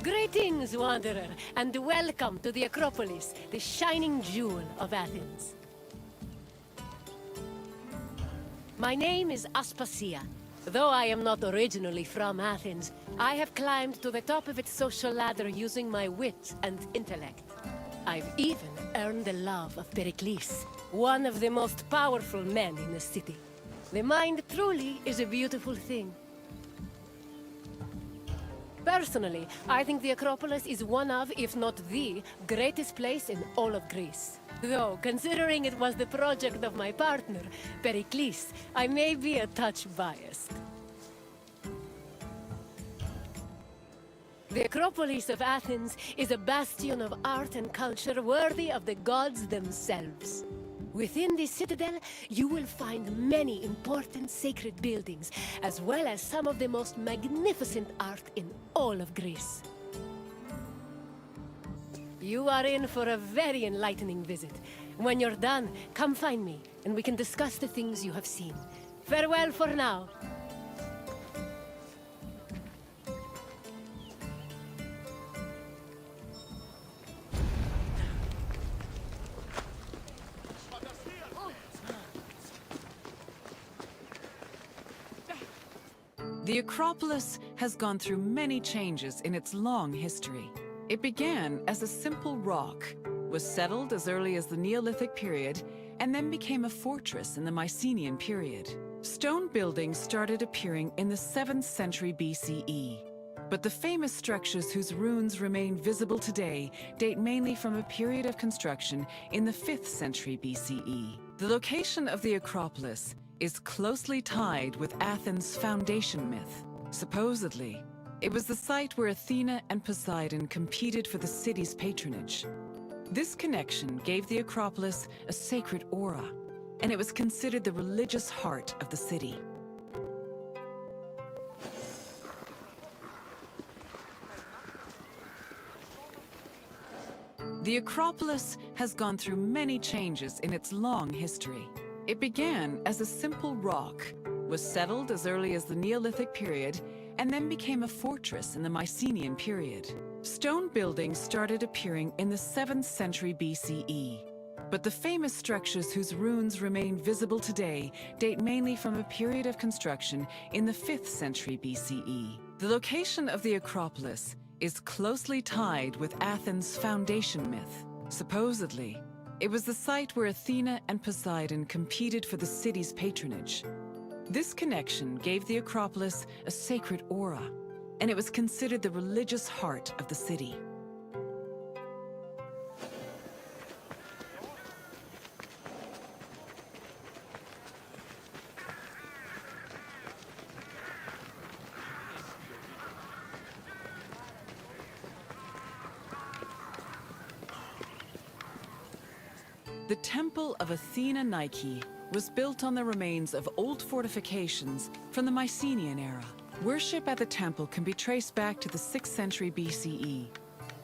Greetings, Wanderer, and welcome to the Acropolis, the shining jewel of Athens. My name is Aspasia. Though I am not originally from Athens, I have climbed to the top of its social ladder using my wit and intellect. I've even earned the love of Pericles, one of the most powerful men in the city. The mind truly is a beautiful thing. Personally, I think the Acropolis is one of, if not the, greatest place in all of Greece. Though, considering it was the project of my partner, Pericles, I may be a touch biased. The Acropolis of Athens is a bastion of art and culture worthy of the gods themselves. Within this citadel, you will find many important sacred buildings, as well as some of the most magnificent art in all of Greece. You are in for a very enlightening visit. When you're done, come find me, and we can discuss the things you have seen. Farewell for now. The Acropolis has gone through many changes in its long history. It began as a simple rock, was settled as early as the Neolithic period, and then became a fortress in the Mycenaean period. Stone buildings started appearing in the 7th century BCE. But the famous structures whose ruins remain visible today date mainly from a period of construction in the 5th century BCE. The location of the Acropolis is closely tied with Athens' foundation myth. Supposedly, it was the site where Athena and Poseidon competed for the city's patronage. This connection gave the Acropolis a sacred aura, and it was considered the religious heart of the city. The Acropolis has gone through many changes in its long history. It began as a simple rock, was settled as early as the Neolithic period, and then became a fortress in the Mycenaean period. Stone buildings started appearing in the 7th century BCE. But the famous structures whose ruins remain visible today date mainly from a period of construction in the 5th century BCE. The location of the Acropolis is closely tied with Athens' foundation myth. Supposedly, it was the site where Athena and Poseidon competed for the city's patronage. This connection gave the Acropolis a sacred aura, and it was considered the religious heart of the city. The Acropolis has gone through many changes in its long history. It began as a simple rock, was settled as early as the Neolithic period, and then became a fortress in the Mycenaean period. Stone buildings started appearing in the 7th century BCE. But the famous structures whose ruins remain visible today date mainly from a period of construction in the 5th century BCE. The location of the Acropolis is closely tied with Athens' foundation myth. Supposedly, it was the site where Athena and Poseidon competed for the city's patronage. This connection gave the Acropolis a sacred aura, and it was considered the religious heart of the city. The Temple of Athena Nike was built on the remains of old fortifications from the Mycenaean era. Worship at the temple can be traced back to the 6th century BCE,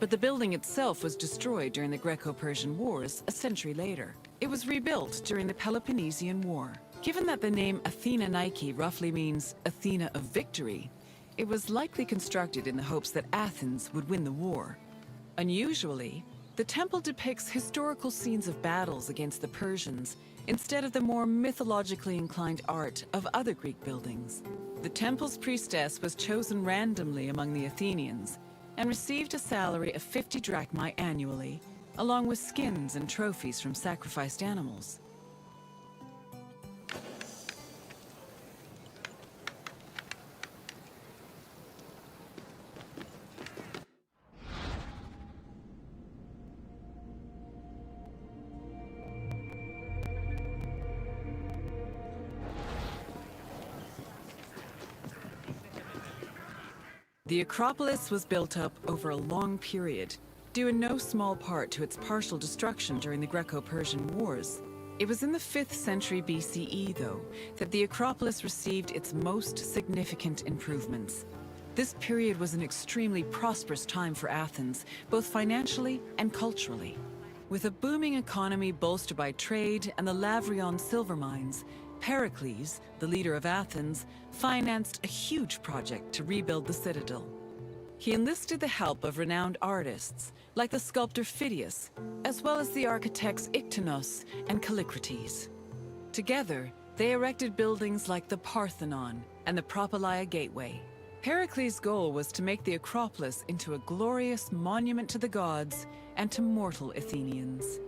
but the building itself was destroyed during the Greco-Persian Wars a century later. It was rebuilt during the Peloponnesian War. Given that the name Athena Nike roughly means Athena of victory, it was likely constructed in the hopes that Athens would win the war. Unusually, the temple depicts historical scenes of battles against the Persians instead of the more mythologically inclined art of other Greek buildings. The temple's priestess was chosen randomly among the Athenians and received a salary of 50 drachmae annually, along with skins and trophies from sacrificed animals. The Acropolis was built up over a long period, due in no small part to its partial destruction during the Greco-Persian Wars. It was in the 5th century BCE, though, that the Acropolis received its most significant improvements. This period was an extremely prosperous time for Athens, both financially and culturally. With a booming economy bolstered by trade and the Lavrion silver mines, Pericles, the leader of Athens, financed a huge project to rebuild the citadel. He enlisted the help of renowned artists, like the sculptor Phidias, as well as the architects Iktinos and Callicrates. Together, they erected buildings like the Parthenon and the Propylaea Gateway. Pericles' goal was to make the Acropolis into a glorious monument to the gods and to mortal Athenians.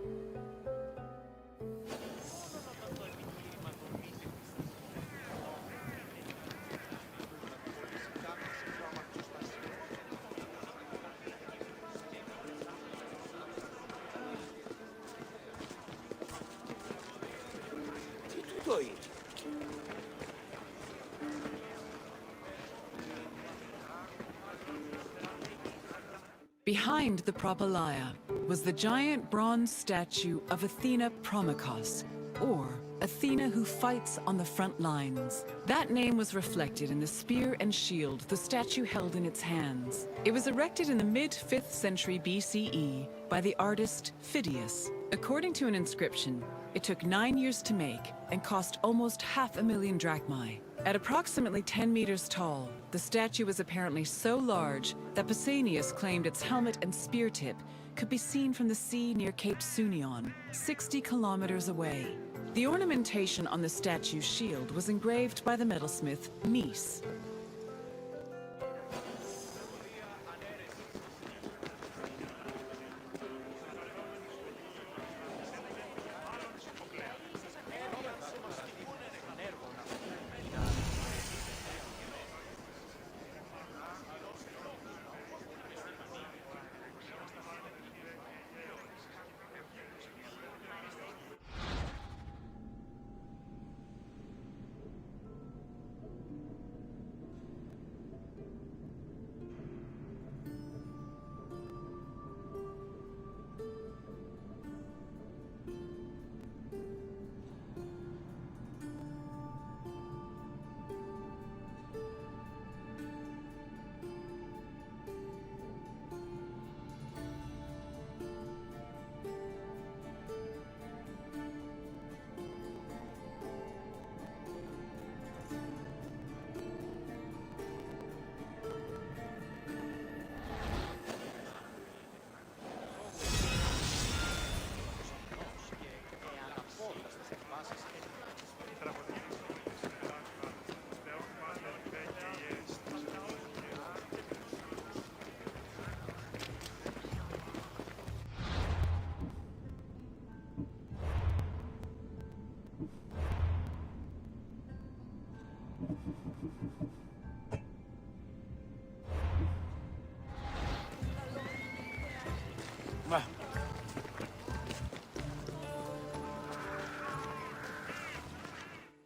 Behind the Propylaea was the giant bronze statue of Athena Promachos, or Athena who fights on the front lines. That name was reflected in the spear and shield the statue held in its hands. It was erected in the mid-5th century BCE by the artist Phidias. According to an inscription, it took 9 years to make and cost almost 500,000 drachmae. At approximately 10 meters tall, the statue was apparently so large that Pausanias claimed its helmet and spear tip could be seen from the sea near Cape Sunion, 60 kilometers away. The ornamentation on the statue's shield was engraved by the metalsmith Mies.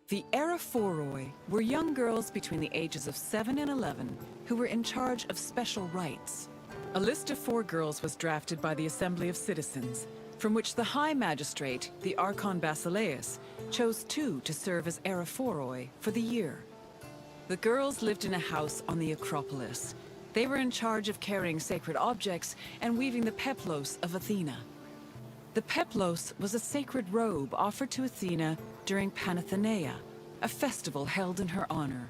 The Eraphoroi were young girls between the ages of 7 and 11 who were in charge of special rites. A list of 4 girls was drafted by the Assembly of Citizens. from which the High Magistrate, the Archon Basileus, chose 2 to serve as Eraphoroi for the year. The girls lived in a house on the Acropolis. They were in charge of carrying sacred objects and weaving the peplos of Athena. The peplos was a sacred robe offered to Athena during Panathenaea, a festival held in her honor.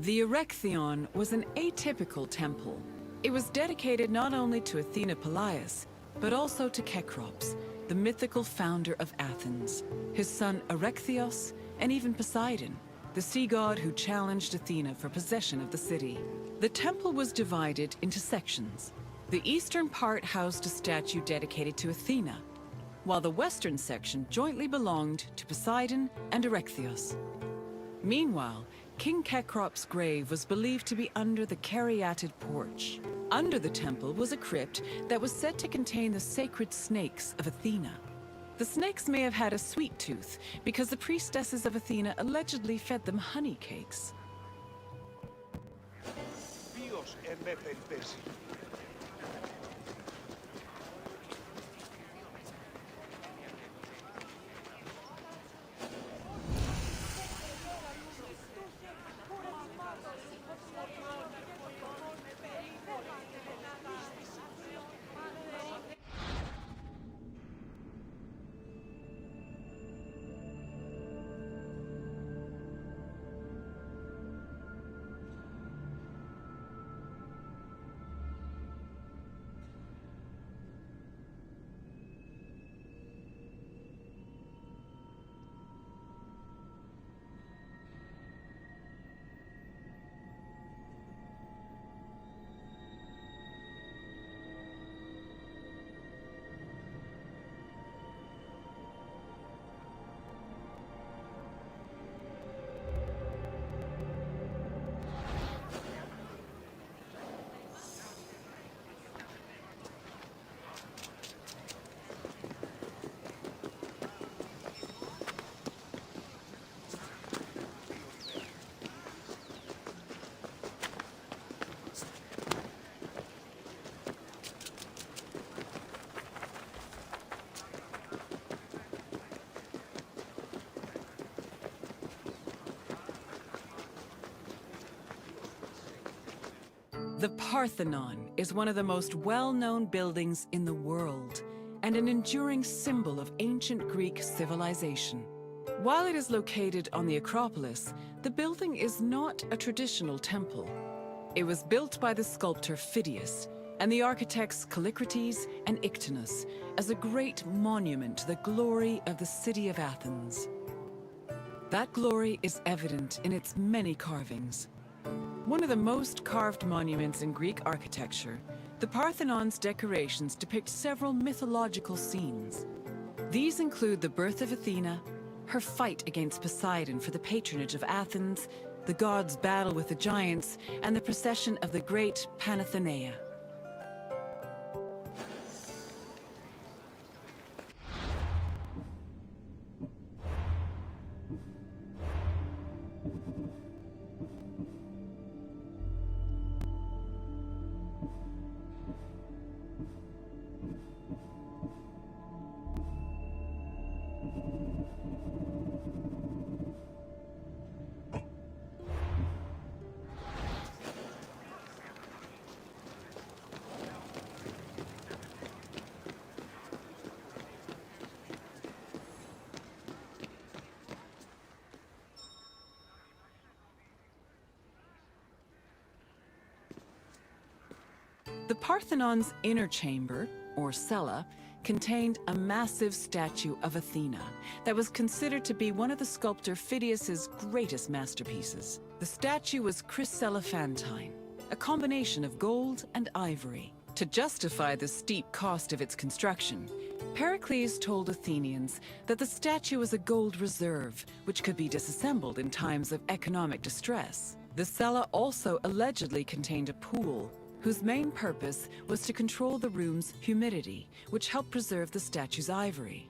The Erechtheion was an atypical temple. It was dedicated not only to Athena Polias, but also to Cecrops, the mythical founder of Athens, his son Erechtheos, and even Poseidon, the sea god who challenged Athena for possession of the city. The temple was divided into sections. The eastern part housed a statue dedicated to Athena, while the western section jointly belonged to Poseidon and Erechtheos. Meanwhile, King Cecrops' grave was believed to be under the caryatid porch. Under the temple was a crypt that was said to contain the sacred snakes of Athena. The snakes may have had a sweet tooth because the priestesses of Athena allegedly fed them honey cakes. The Parthenon is one of the most well-known buildings in the world, and an enduring symbol of ancient Greek civilization. While it is located on the Acropolis, the building is not a traditional temple. It was built by the sculptor Phidias and the architects Callicrates and Ictinus as a great monument to the glory of the city of Athens. That glory is evident in its many carvings. One of the most carved monuments in Greek architecture, the Parthenon's decorations depict several mythological scenes. These include the birth of Athena, her fight against Poseidon for the patronage of Athens, the gods' battle with the giants, and the procession of the great Panathenaea. The Parthenon's inner chamber, or cella, contained a massive statue of Athena that was considered to be one of the sculptor Phidias's greatest masterpieces. The statue was chryselephantine, a combination of gold and ivory. To justify the steep cost of its construction, Pericles told Athenians that the statue was a gold reserve, which could be disassembled in times of economic distress. The cella also allegedly contained a pool, whose main purpose was to control the room's humidity, which helped preserve the statue's ivory.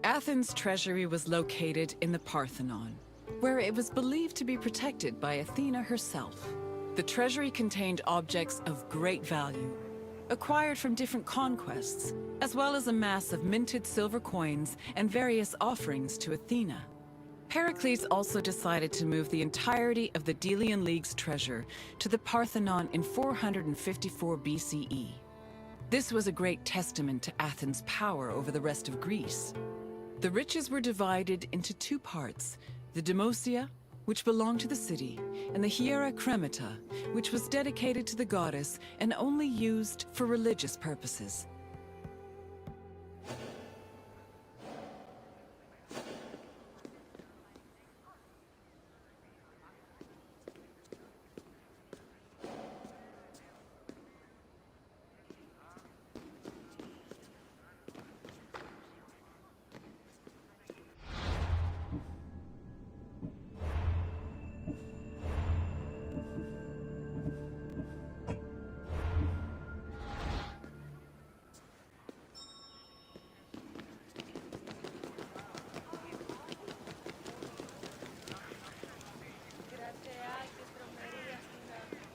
Athens' treasury was located in the Parthenon, where it was believed to be protected by Athena herself. The treasury contained objects of great value, acquired from different conquests, as well as a mass of minted silver coins and various offerings to Athena. Pericles also decided to move the entirety of the Delian League's treasure to the Parthenon in 454 BCE. This was a great testament to Athens' power over the rest of Greece. The riches were divided into two parts, the Demosia, which belonged to the city, and the Hiera Cremata, which was dedicated to the goddess and only used for religious purposes.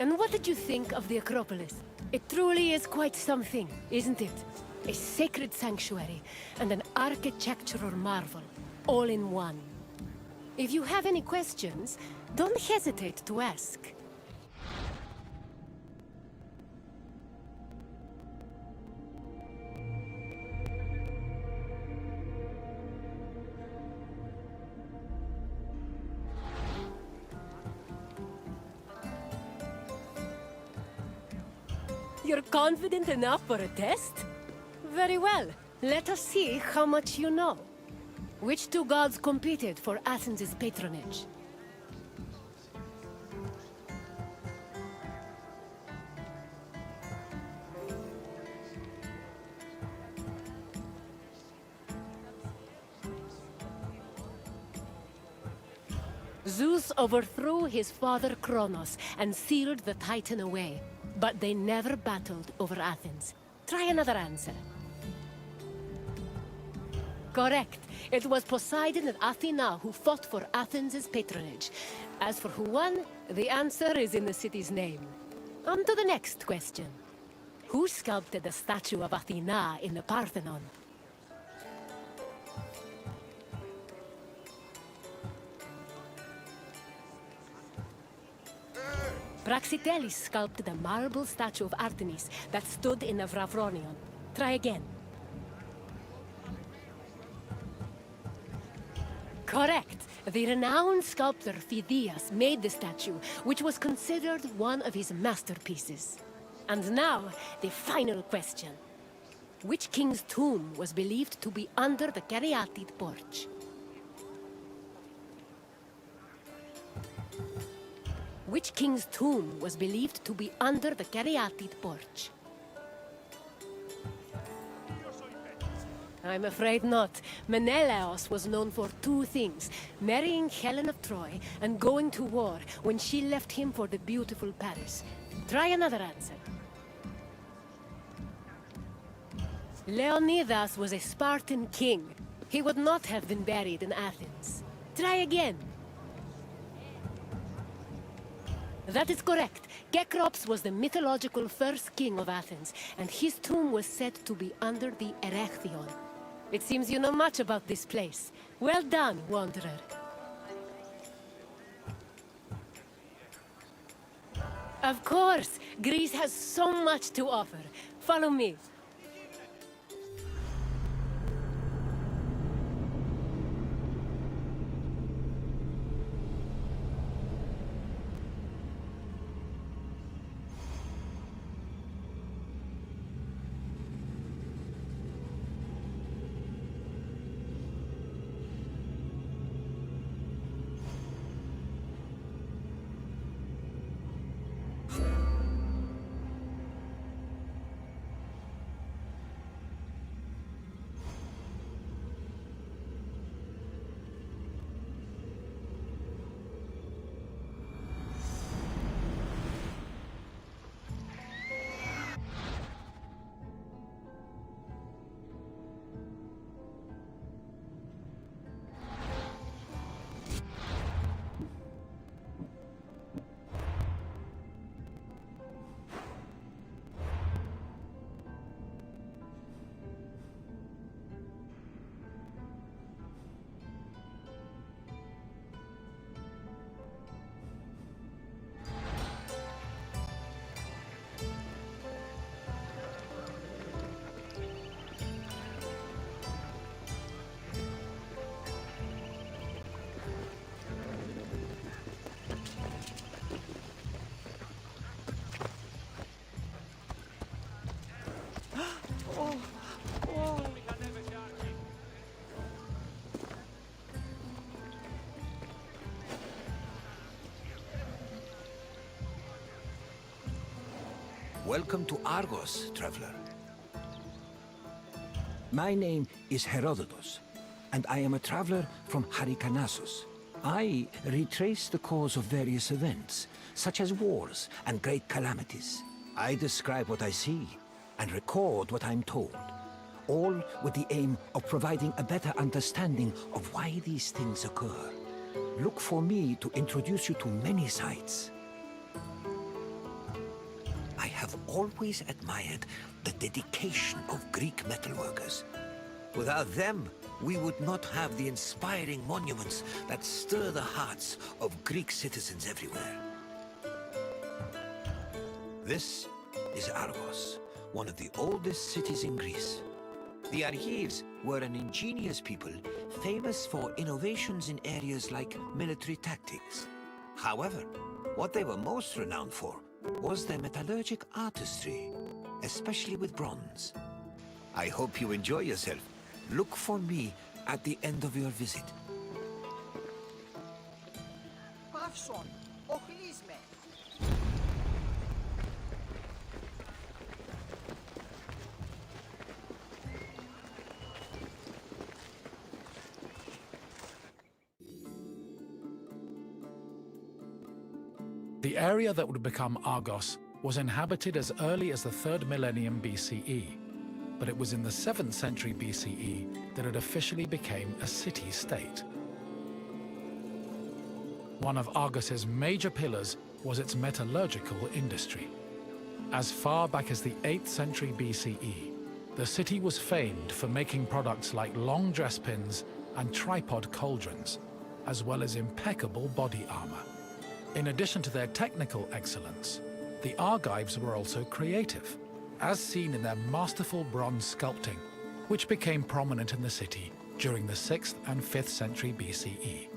And what did you think of the Acropolis? It truly is quite something, isn't it? A sacred sanctuary and an architectural marvel, all in one. If you have any questions, don't hesitate to ask. You're confident enough for a test? Very well. Let us see how much you know. Which two gods competed for Athens' patronage? Zeus overthrew his father Kronos and sealed the Titan away. But they never battled over Athens. Try another answer. Correct. It was Poseidon and Athena who fought for Athens' patronage. As for who won, the answer is in the city's name. On to the next question. Who sculpted the statue of Athena in the Parthenon? Praxiteles sculpted a marble statue of Artemis that stood in the Vravronion. Try again. Correct. The renowned sculptor Phidias made the statue, which was considered one of his masterpieces. And now, the final question. Which king's tomb was believed to be under the caryatid porch? Which king's tomb was believed to be under the caryatid porch? I'm afraid not. Menelaos was known for two things: marrying Helen of Troy and going to war when she left him for the beautiful Paris. Try another answer. Leonidas was a Spartan king. He would not have been buried in Athens. Try again. That is correct. Cecrops was the mythological first king of Athens, and his tomb was said to be under the Erechtheion. It seems you know much about this place. Well done, wanderer. Of course! Greece has so much to offer. Follow me. Welcome to Argos, traveler. My name is Herodotus, and I am a traveler from Hyrcanassus. I retrace the cause of various events, such as wars and great calamities. I describe what I see and record what I'm told, all with the aim of providing a better understanding of why these things occur. Look for me to introduce you to many sites. I have always admired the dedication of Greek metalworkers. Without them, we would not have the inspiring monuments that stir the hearts of Greek citizens everywhere. This is Argos, one of the oldest cities in Greece. The Argives were an ingenious people, famous for innovations in areas like military tactics. However, what they were most renowned for was their metallurgic artistry, especially with bronze. I hope you enjoy yourself. Look for me at the end of your visit. Pavson, ochlis me. The area that would become Argos was inhabited as early as the 3rd millennium BCE, but it was in the 7th century BCE that it officially became a city-state. One of Argos's major pillars was its metallurgical industry. As far back as the 8th century BCE, the city was famed for making products like long dress pins and tripod cauldrons, as well as impeccable body armor. In addition to their technical excellence, the Argives were also creative, as seen in their masterful bronze sculpting, which became prominent in the city during the 6th and 5th century BCE.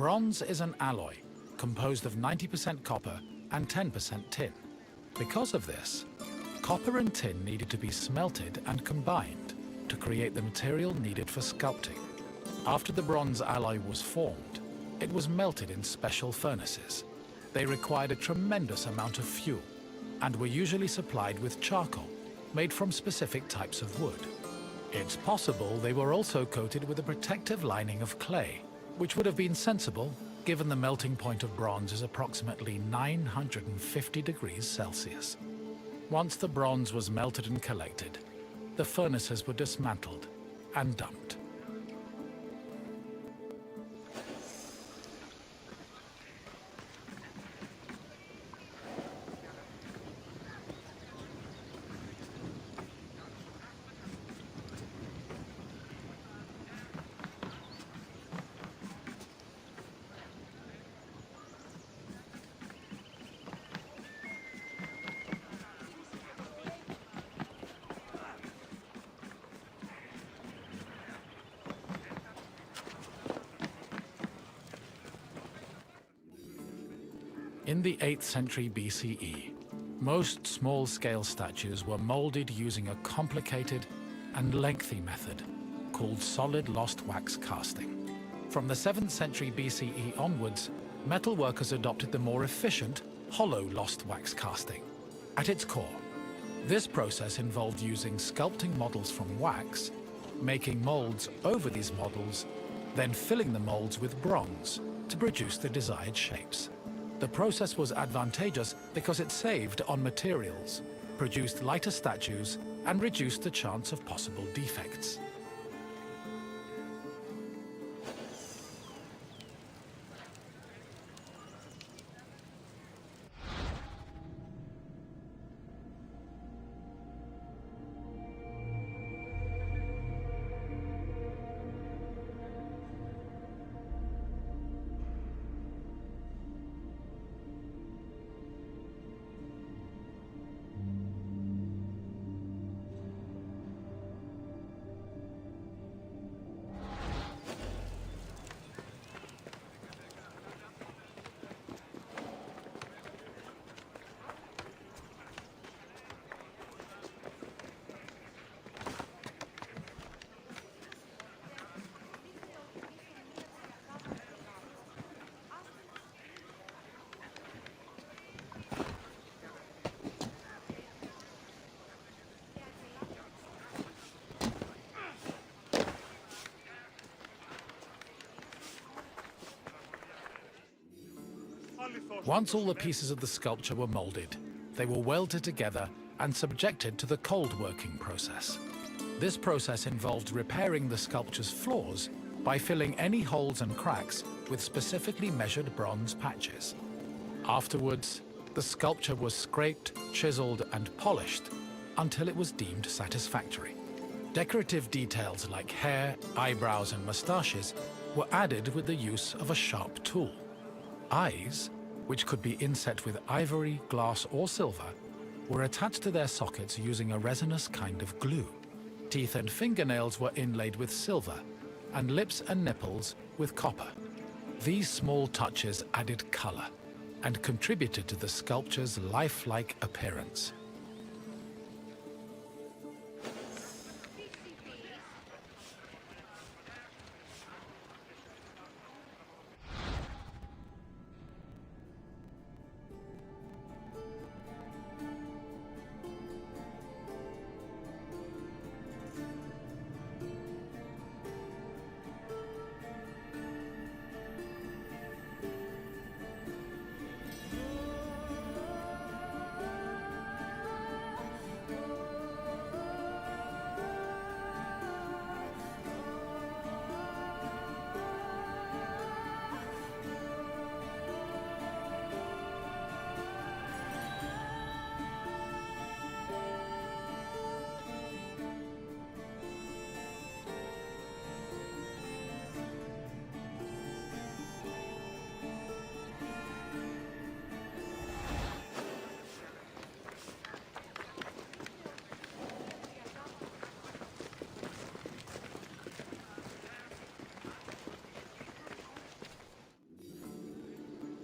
Bronze is an alloy composed of 90% copper and 10% tin. Because of this, copper and tin needed to be smelted and combined to create the material needed for sculpting. After the bronze alloy was formed, it was melted in special furnaces. They required a tremendous amount of fuel and were usually supplied with charcoal made from specific types of wood. It's possible they were also coated with a protective lining of clay, which would have been sensible given the melting point of bronze is approximately 950 degrees Celsius. Once the bronze was melted and collected, the furnaces were dismantled and dumped. In the 8th century BCE, most small-scale statues were molded using a complicated and lengthy method called solid lost wax casting. From the 7th century BCE onwards, metal workers adopted the more efficient hollow lost wax casting. At its core, this process involved using sculpting models from wax, making molds over these models, then filling the molds with bronze to produce the desired shapes. The process was advantageous because it saved on materials, produced lighter statues, and reduced the chance of possible defects. Once all the pieces of the sculpture were molded, they were welded together and subjected to the cold working process. This process involved repairing the sculpture's flaws by filling any holes and cracks with specifically measured bronze patches. Afterwards, the sculpture was scraped, chiseled, and polished until it was deemed satisfactory. Decorative details like hair, eyebrows, and mustaches were added with the use of a sharp tool. Eyes, which could be inset with ivory, glass, or silver, were attached to their sockets using a resinous kind of glue. Teeth and fingernails were inlaid with silver, and lips and nipples with copper. These small touches added color and contributed to the sculpture's lifelike appearance.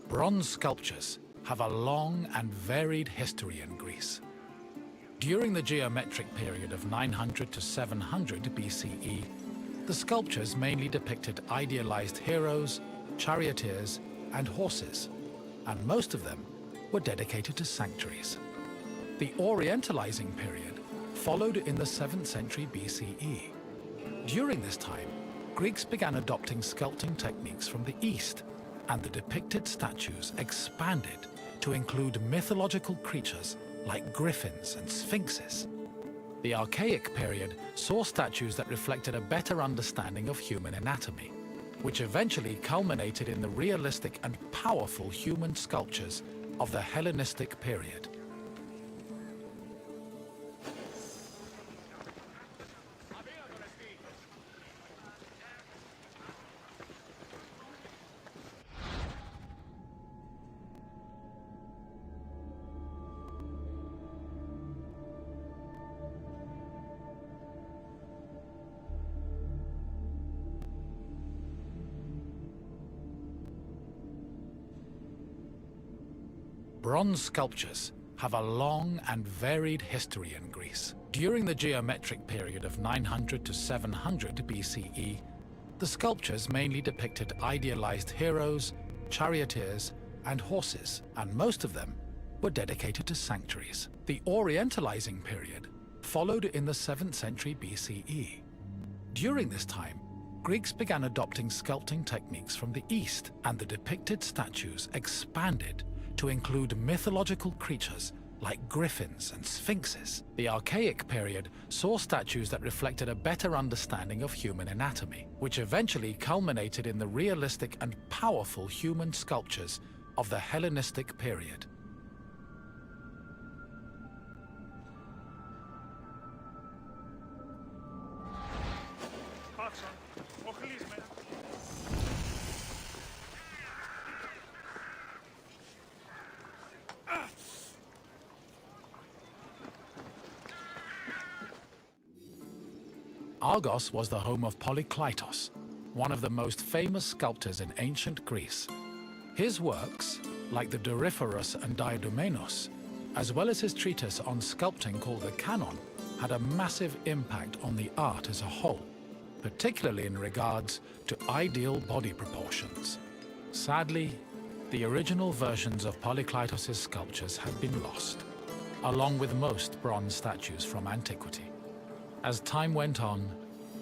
Bronze sculptures have a long and varied history in Greece. During the geometric period of 900 to 700 BCE, the sculptures mainly depicted idealized heroes, charioteers, and horses, and most of them were dedicated to sanctuaries. The Orientalizing period followed in the 7th century BCE. During this time, Greeks began adopting sculpting techniques from the East, and the depicted statues expanded to include mythological creatures like griffins and sphinxes. The Archaic period saw statues that reflected a better understanding of human anatomy, which eventually culminated in the realistic and powerful human sculptures of the Hellenistic period. Bronze sculptures have a long and varied history in Greece. During the geometric period of 900 to 700 BCE, the sculptures mainly depicted idealized heroes, charioteers, and horses, and most of them were dedicated to sanctuaries. The Orientalizing period followed in the 7th century BCE. During this time, Greeks began adopting sculpting techniques from the East, and the depicted statues expanded to include mythological creatures like griffins and sphinxes. The Archaic period saw statues that reflected a better understanding of human anatomy, which eventually culminated in the realistic and powerful human sculptures of the Hellenistic period. Argos was the home of Polykleitos, one of the most famous sculptors in ancient Greece. His works, like the Doryphorus and Diadomenos, as well as his treatise on sculpting called the Canon, had a massive impact on the art as a whole, particularly in regards to ideal body proportions. Sadly, the original versions of Polykleitos' sculptures have been lost, along with most bronze statues from antiquity. As time went on,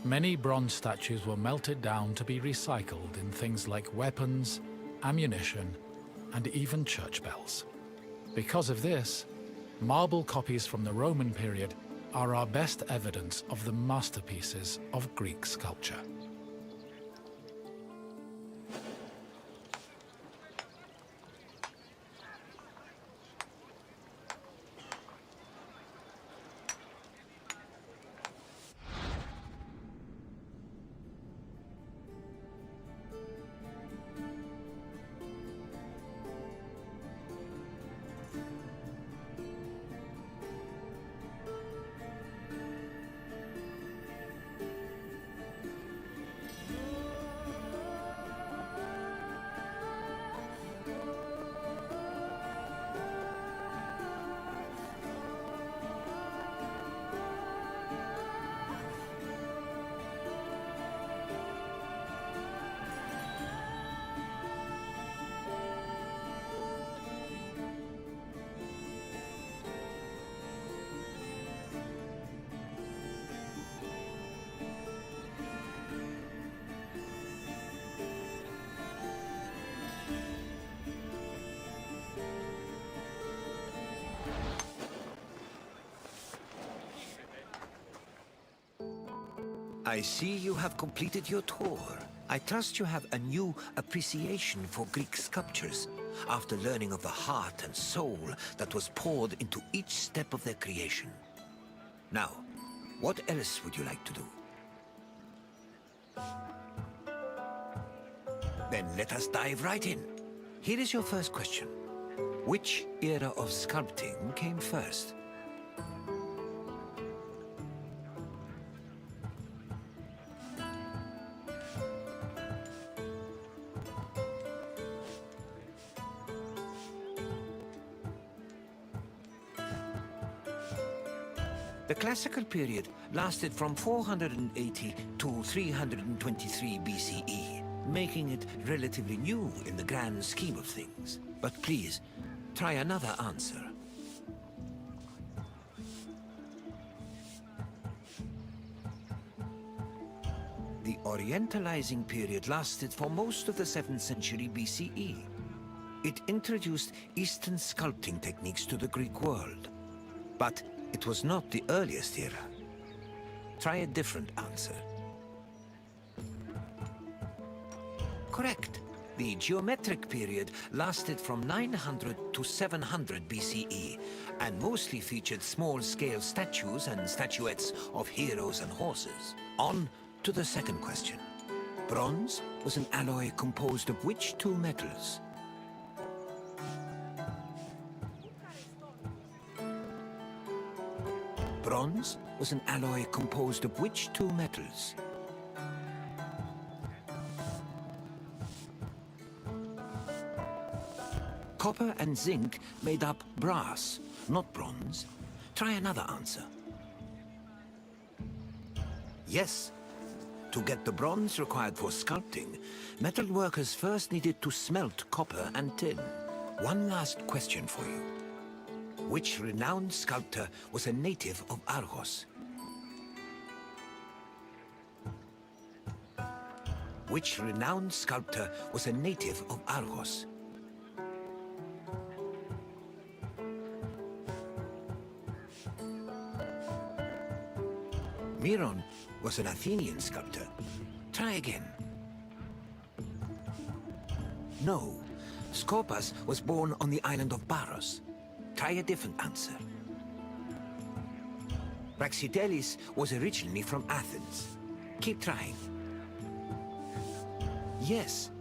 many bronze statues were melted down to be recycled in things like weapons, ammunition, and even church bells. Because of this, marble copies from the Roman period are our best evidence of the masterpieces of Greek sculpture. I see you have completed your tour. I trust you have a new appreciation for Greek sculptures after learning of the heart and soul that was poured into each step of their creation. Now, what else would you like to do? Then let us dive right in. Here is your first question. Which era of sculpting came first? The classical period lasted from 480 to 323 BCE, making it relatively new in the grand scheme of things. But please, try another answer. The Orientalizing period lasted for most of the 7th century BCE. It introduced Eastern sculpting techniques to the Greek world. But it was not the earliest era. Try a different answer. Correct. The geometric period lasted from 900 to 700 BCE and mostly featured small-scale statues and statuettes of heroes and horses. On to the second question. Bronze was an alloy composed of which two metals? Bronze was an alloy composed of which two metals? Copper and zinc made up brass, not bronze. Try another answer. Yes. To get the bronze required for sculpting, metal workers first needed to smelt copper and tin. One last question for you. Which renowned sculptor was a native of Argos? Which renowned sculptor was a native of Argos? Miron was an Athenian sculptor. Try again. No. Scopas was born on the island of Paros. Try a different answer. Praxiteles was originally from Athens. Keep trying. Yes,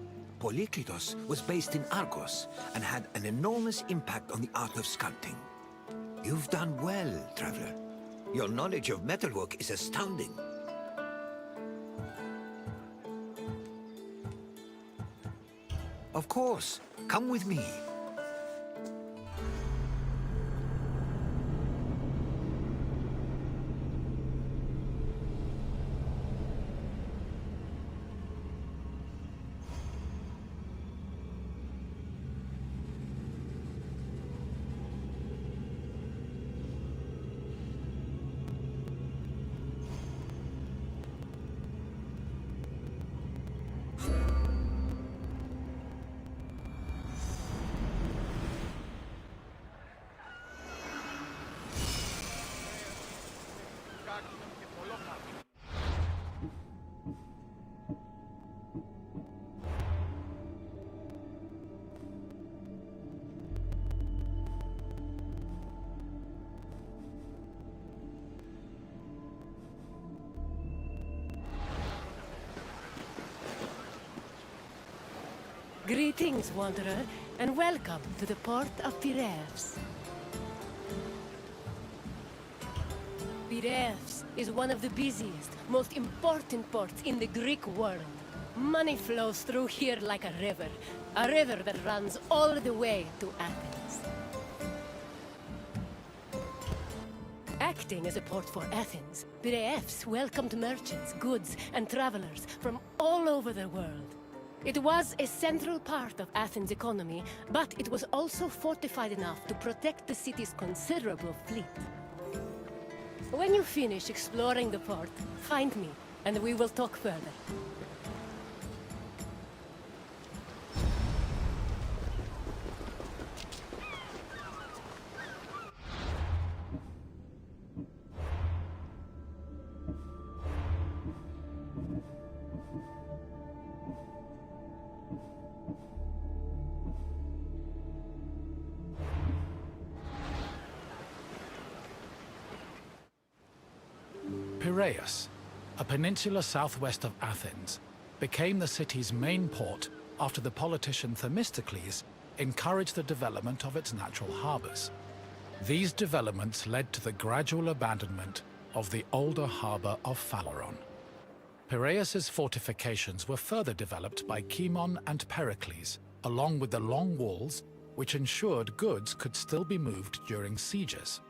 Polykleitos was based in Argos and had an enormous impact on the art of sculpting. You've done well, traveler. Your knowledge of metalwork is astounding. Of course, come with me. Greetings, wanderer, and welcome to the port of Piraeus. Piraeus is one of the busiest, most important ports in the Greek world. Money flows through here like a river that runs all the way to Athens. Acting as a port for Athens, Piraeus welcomed merchants, goods, and travelers from all over the world. It was a central part of Athens' economy, but it was also fortified enough to protect the city's considerable fleet. When you finish exploring the port, find me, and we will talk further. Piraeus, a peninsula southwest of Athens, became the city's main port after the politician Themistocles encouraged the development of its natural harbors. These developments led to the gradual abandonment of the older harbor of Phaleron. Piraeus's fortifications were further developed by Cimon and Pericles, along with the long walls, which ensured goods could still be moved during sieges.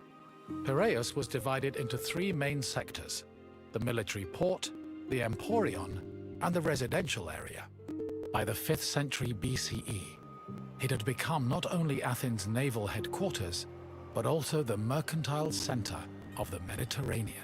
Piraeus was divided into three main sectors: the military port, the Emporion, and the residential area. By the 5th century BCE, it had become not only Athens' naval headquarters, but also the mercantile center of the Mediterranean.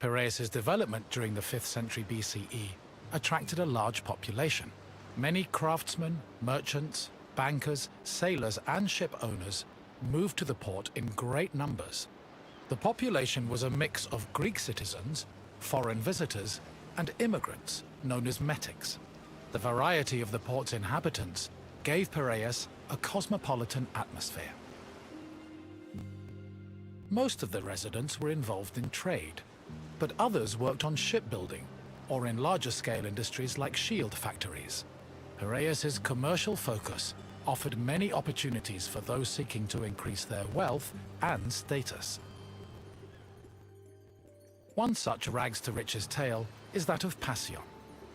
Piraeus' development during the 5th century BCE attracted a large population. Many craftsmen, merchants, bankers, sailors, and ship owners moved to the port in great numbers. The population was a mix of Greek citizens, foreign visitors, and immigrants, known as metics. The variety of the port's inhabitants gave Piraeus a cosmopolitan atmosphere. Most of the residents were involved in trade, but others worked on shipbuilding or in larger-scale industries like shield factories. Piraeus' commercial focus offered many opportunities for those seeking to increase their wealth and status. One such rags-to-riches tale is that of Passion,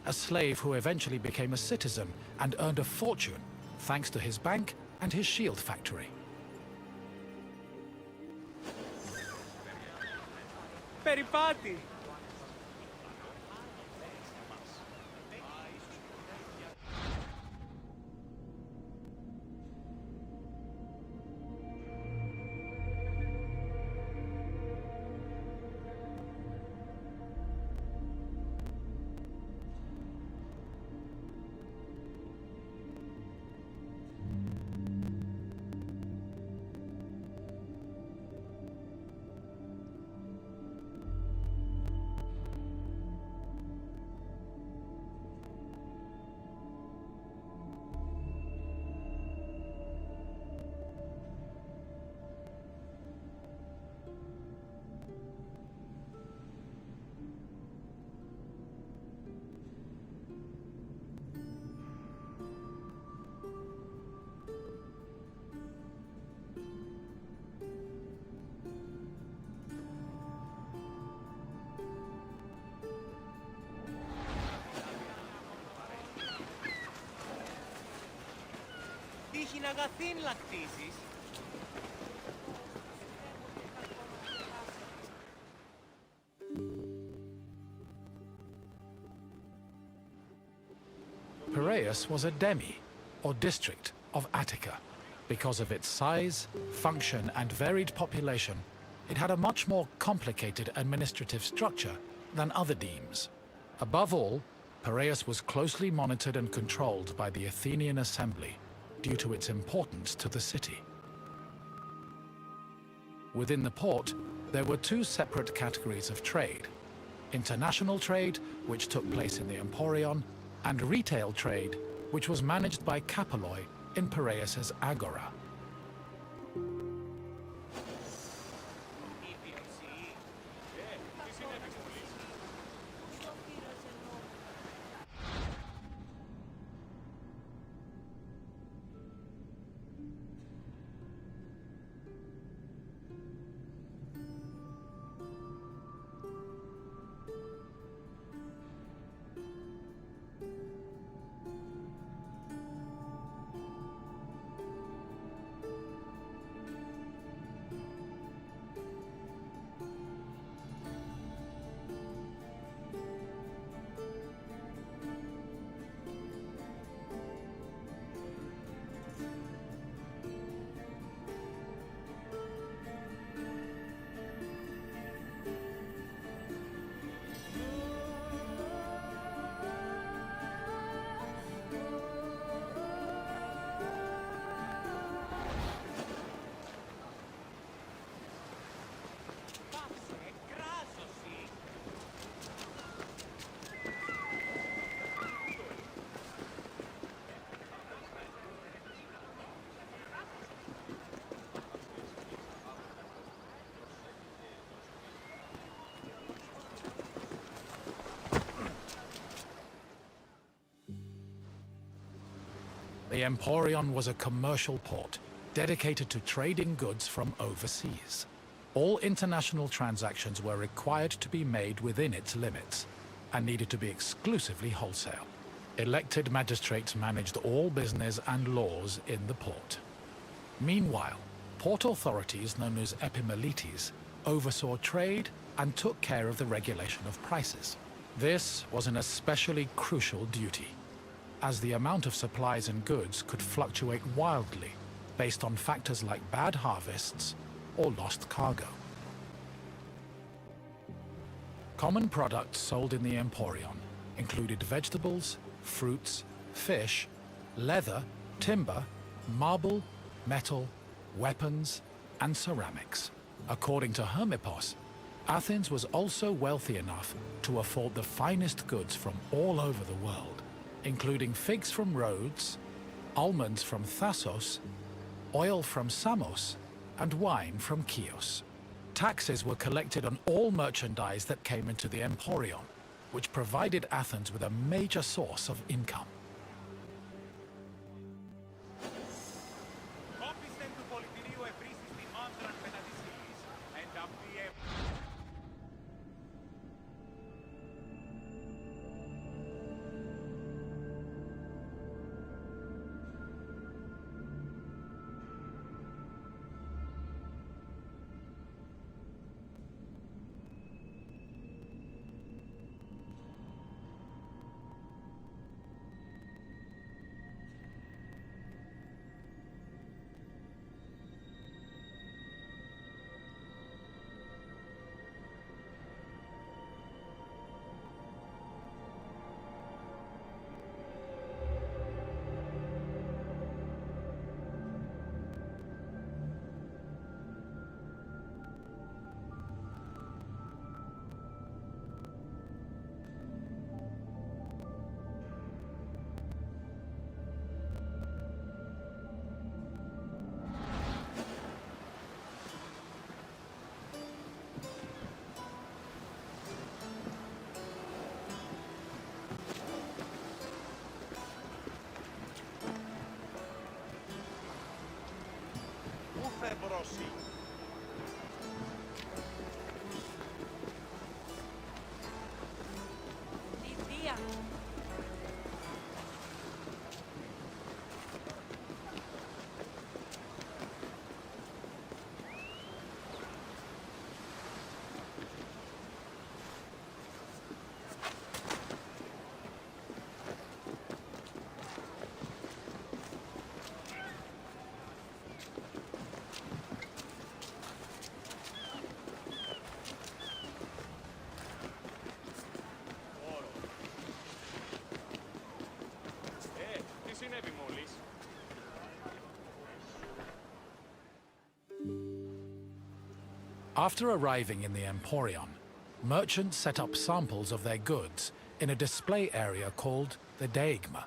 a slave who eventually became a citizen and earned a fortune thanks to his bank and his shield factory. Περιπάτη! Στην Αγαθήν λακτίζεις. Piraeus was a demi, or district, of Attica. Because of its size, function, and varied population, it had a much more complicated administrative structure than other demes. Above all, Piraeus was closely monitored and controlled by the Athenian assembly due to its importance to the city. Within the port, there were two separate categories of trade: international trade, which took place in the Emporion, and retail trade, which was managed by Kapoloi in Piraeus's agora. The Emporion was a commercial port dedicated to trading goods from overseas. All international transactions were required to be made within its limits and needed to be exclusively wholesale. Elected magistrates managed all business and laws in the port. Meanwhile, port authorities known as epimeletes oversaw trade and took care of the regulation of prices. This was an especially crucial duty, as the amount of supplies and goods could fluctuate wildly based on factors like bad harvests or lost cargo. Common products sold in the Emporion included vegetables, fruits, fish, leather, timber, marble, metal, weapons, and ceramics. According to Hermippos, Athens was also wealthy enough to afford the finest goods from all over the world, including figs from Rhodes, almonds from Thassos, oil from Samos, and wine from Chios. Taxes were collected on all merchandise that came into the Emporion, which provided Athens with a major source of income. Όπισθεν του πολιτηρίου ευρύσις την μάνδραν πεναδυσίλης, εν ταυτη συνέβη μόλις? After arriving in the Emporion, merchants set up samples of their goods in a display area called the Deigma.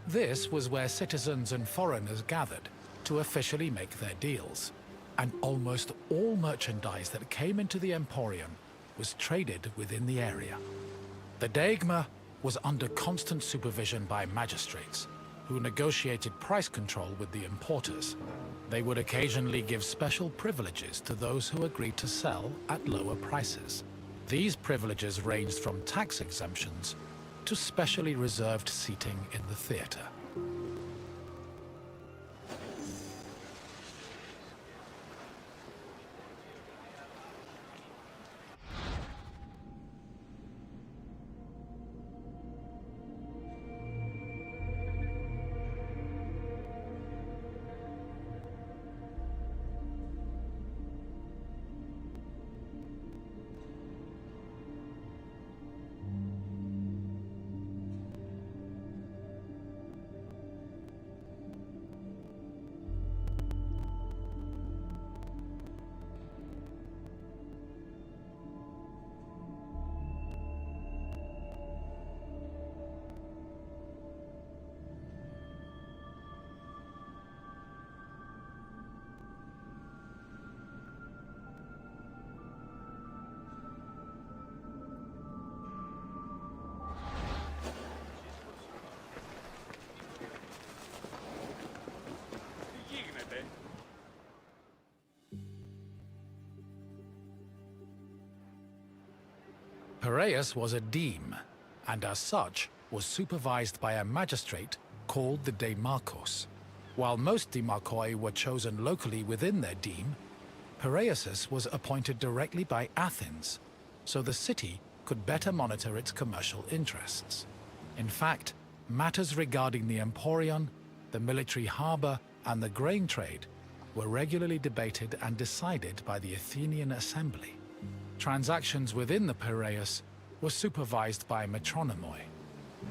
This was where citizens and foreigners gathered to officially make their deals, and almost all merchandise that came into the Emporion was traded within the area. The Deigma was under constant supervision by magistrates, who negotiated price control with the importers. They would occasionally give special privileges to those who agreed to sell at lower prices. These privileges ranged from tax exemptions to specially reserved seating in the theater. Τι γίνεται? Piraeus was a deme, and as such was supervised by a magistrate called the Demarchos. While most demarchoi were chosen locally within their deme, Piraeus was appointed directly by Athens, so the city could better monitor its commercial interests. In fact, matters regarding the Emporion, the military harbor, and the grain trade were regularly debated and decided by the Athenian assembly. Transactions within the Piraeus were supervised by metronomoi.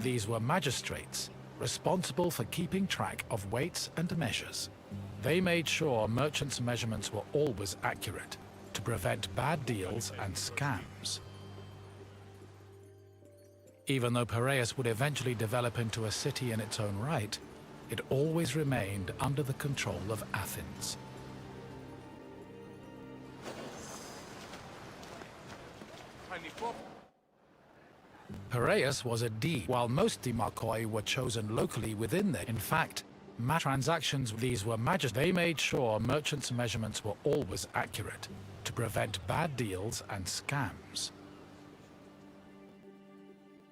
These were magistrates responsible for keeping track of weights and measures. They made sure merchants' measurements were always accurate to prevent bad deals and scams. Even though Piraeus would eventually develop into a city in its own right, it always remained under the control of Athens. Πανικό. Piraeus was a deme, while most demarchoi were chosen locally within their. In fact, transactions these were they made sure merchants' measurements were always accurate to prevent bad deals and scams.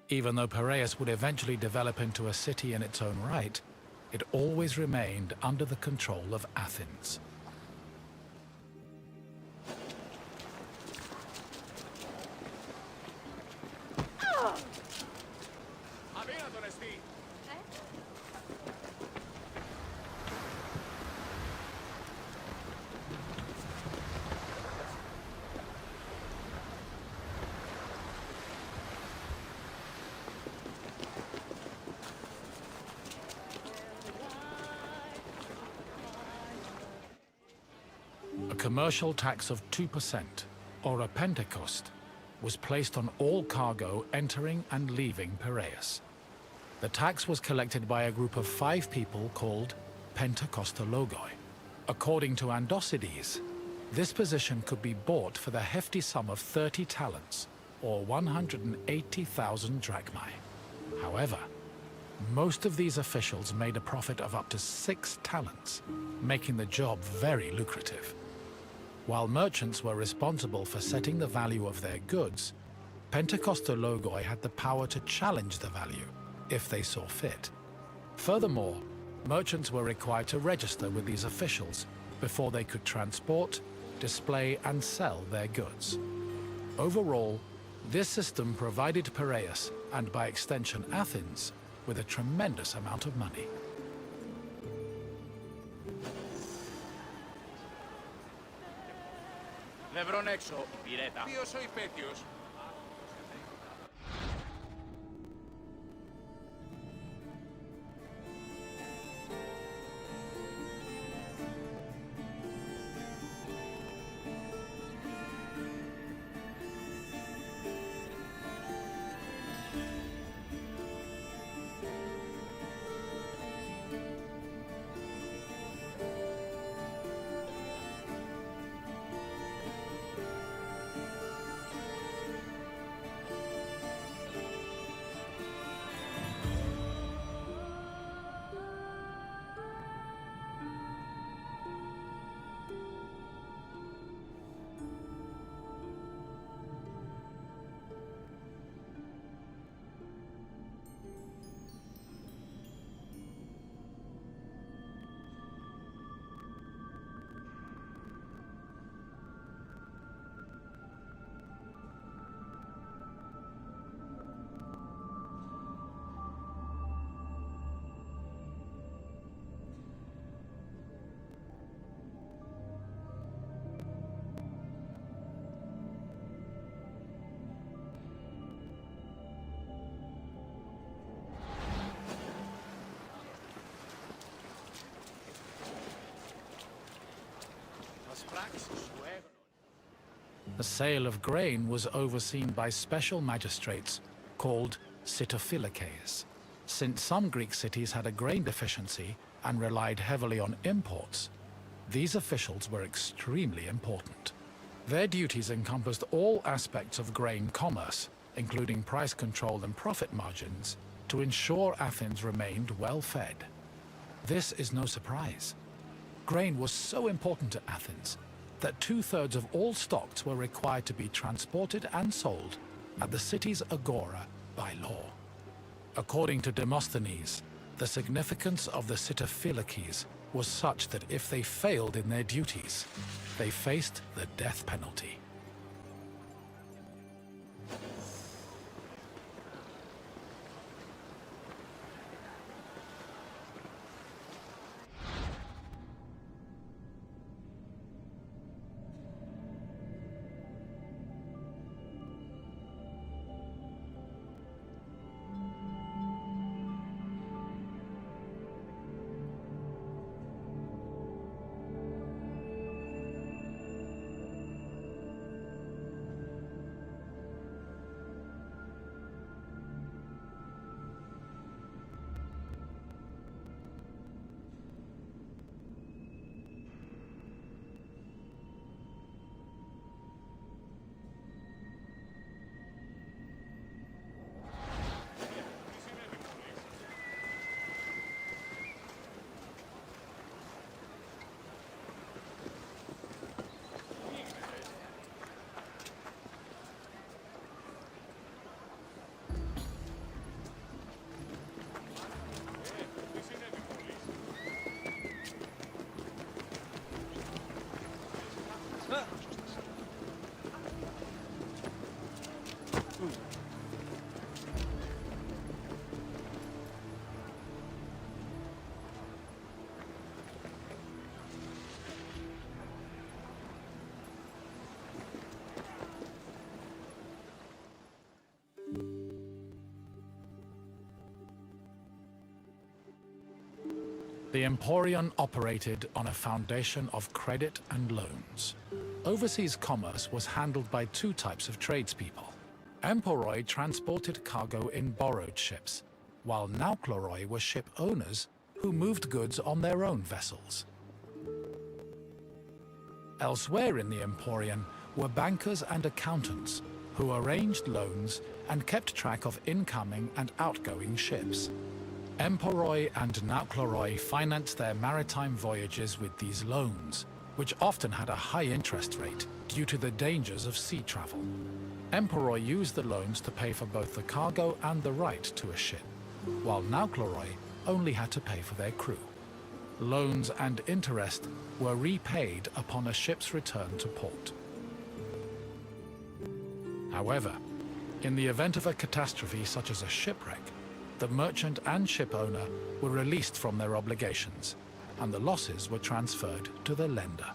Even though Piraeus would eventually develop into a city in its own right, it always remained under the control of Athens. Αδύνατον εστί. A commercial tax of 2%, or a pentecost, was placed on all cargo entering and leaving Piraeus. The tax was collected by a group of 5 people called Pentecostologoi. According to Andocides, this position could be bought for the hefty sum of 30 talents, or 180,000 drachmae. However, most of these officials made a profit of up to 6 talents, making the job very lucrative. While merchants were responsible for setting the value of their goods, Pentecostologoi had the power to challenge the value if they saw fit. Furthermore, merchants were required to register with these officials before they could transport, display, and sell their goods. Overall, this system provided Piraeus, and by extension Athens, with a tremendous amount of money. Δεν βρω έξω. Πυρέτα. Ποιος ο υπέτειος? The sale of grain was overseen by special magistrates called Sitophilakes. Since some Greek cities had a grain deficiency and relied heavily on imports, these officials were extremely important. Their duties encompassed all aspects of grain commerce, including price control and profit margins, to ensure Athens remained well-fed. This is no surprise. Grain was so important to Athens that 2/3 of all stocks were required to be transported and sold at the city's agora by law. According to Demosthenes, the significance of the Sitophilakes was such that if they failed in their duties, they faced the death penalty. The Emporion operated on a foundation of credit and loans. Overseas commerce was handled by two types of tradespeople. Emporoi transported cargo in borrowed ships, while naukleroi were ship owners who moved goods on their own vessels. Elsewhere in the Emporion were bankers and accountants who arranged loans and kept track of incoming and outgoing ships. Emporoi and naukleroi financed their maritime voyages with these loans, which often had a high interest rate due to the dangers of sea travel. Emporoi used the loans to pay for both the cargo and the right to a ship, while naukleroi only had to pay for their crew. Loans and interest were repaid upon a ship's return to port. However, in the event of a catastrophe such as a shipwreck, the merchant and ship owner were released from their obligations, and the losses were transferred to the lender.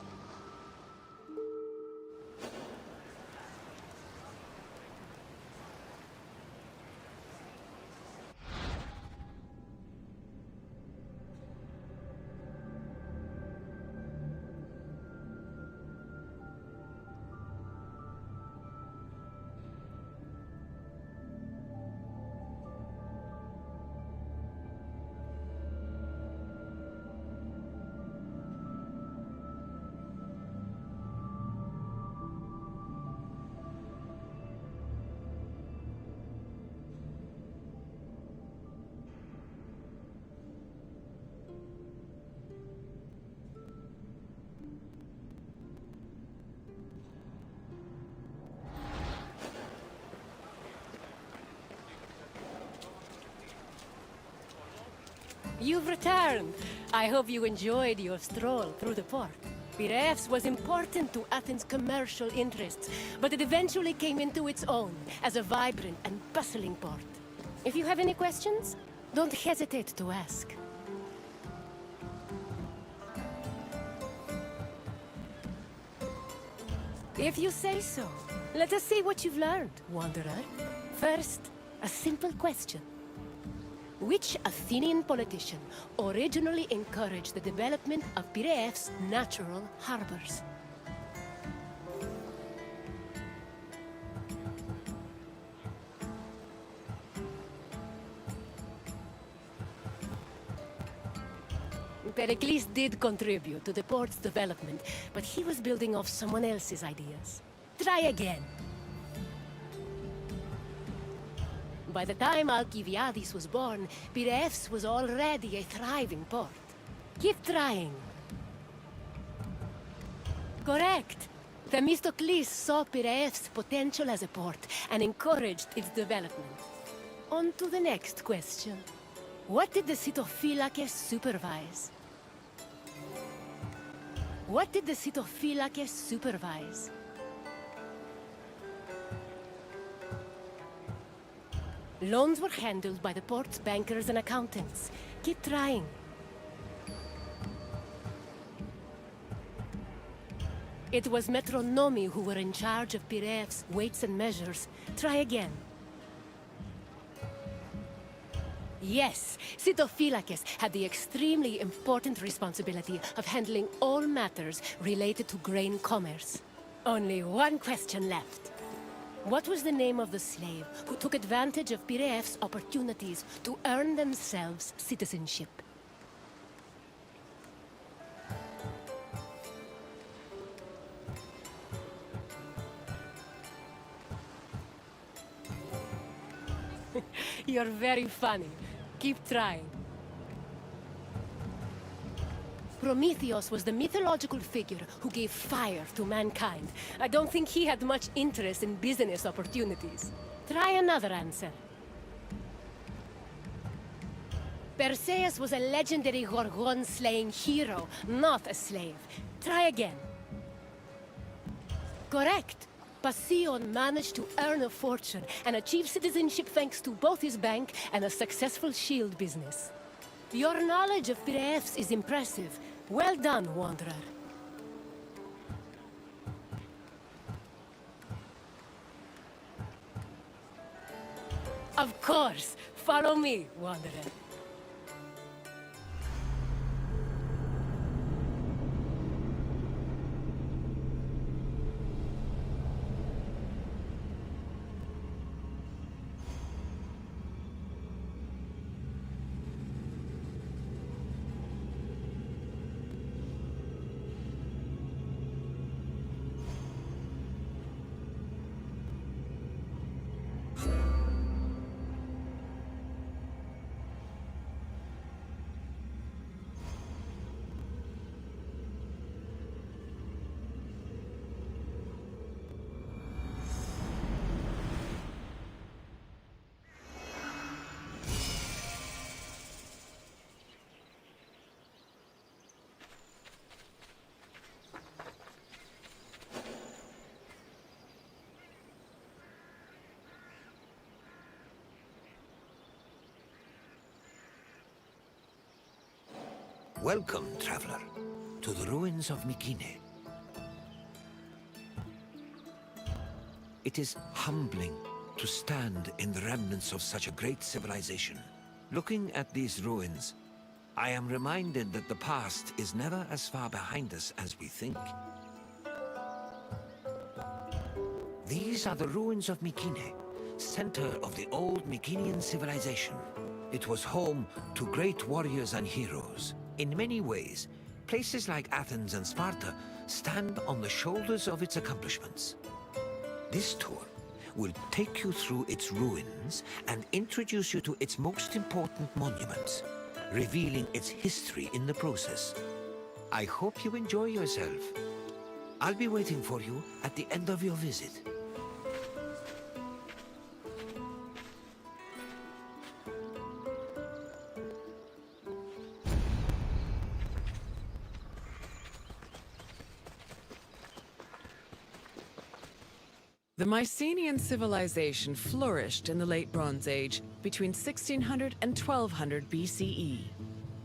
You've returned. I hope you enjoyed your stroll through the port. Piraeus was important to Athens' commercial interests, but it eventually came into its own as a vibrant and bustling port. If you have any questions, don't hesitate to ask. If you say so. Let us see what you've learned, Wanderer. First, a simple question. Which Athenian politician originally encouraged the development of Piraeus' natural harbors? Pericles did contribute to the port's development, but he was building off someone else's ideas. Try again. By the time Alcibiades was born, Piraeus was already a thriving port. Keep trying. Correct. Themistocles saw Piraeus' potential as a port and encouraged its development. On to the next question. What did the Sitophilakes supervise? What did the Sitophilakes supervise? Loans were handled by the port's bankers and accountants. Keep trying. It was metronomi who were in charge of Piraeus' weights and measures. Try again. Yes, Sitophilakes had the extremely important responsibility of handling all matters related to grain commerce. Only one question left. What was the name of the slave who took advantage of Piraeus' opportunities to earn themselves citizenship? You're very funny. Keep trying. Prometheus was the mythological figure who gave fire to mankind. I don't think he had much interest in business opportunities. Try another answer. Perseus was a legendary Gorgon-slaying hero, not a slave. Try again. Correct. Passion managed to earn a fortune and achieve citizenship thanks to both his bank and a successful shield business. Your knowledge of Piraeus is impressive. Well done, Wanderer. Of course. Follow me, Wanderer. Welcome, traveler, to the ruins of Mykene. It is humbling to stand in the remnants of such a great civilization. Looking at these ruins, I am reminded that the past is never as far behind us as we think. These are the ruins of Mykene, center of the old Mykenean civilization. It was home to great warriors and heroes. In many ways, places like Athens and Sparta stand on the shoulders of its accomplishments. This tour will take you through its ruins and introduce you to its most important monuments, revealing its history in the process. I hope you enjoy yourself. I'll be waiting for you at the end of your visit. The Mycenaean civilization flourished in the Late Bronze Age between 1600 and 1200 BCE.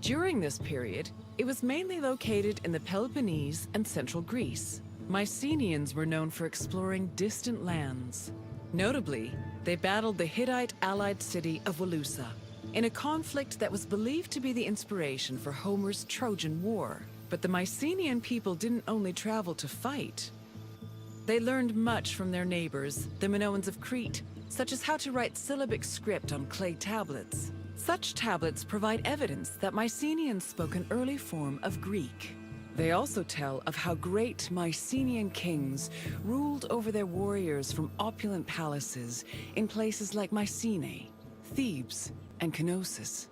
During this period, it was mainly located in the Peloponnese and central Greece. Mycenaeans were known for exploring distant lands. Notably, they battled the Hittite allied city of Walusa in a conflict that was believed to be the inspiration for Homer's Trojan War. But the Mycenaean people didn't only travel to fight. They learned much from their neighbors, the Minoans of Crete, such as how to write syllabic script on clay tablets. Such tablets provide evidence that Mycenaeans spoke an early form of Greek. They also tell of how great Mycenaean kings ruled over their warriors from opulent palaces in places like Mycenae, Thebes, and Knossos.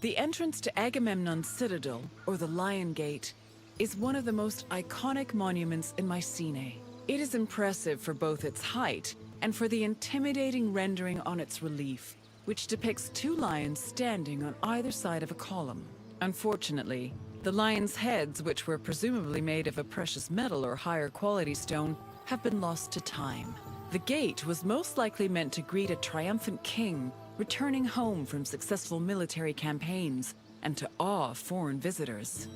The entrance to Agamemnon's citadel, or the Lion Gate, is one of the most iconic monuments in Mycenae. It is impressive for both its height and for the intimidating rendering on its relief, which depicts two lions standing on either side of a column. Unfortunately, the lions' heads, which were presumably made of a precious metal or higher quality stone, have been lost to time. The gate was most likely meant to greet a triumphant king returning home from successful military campaigns and to awe foreign visitors.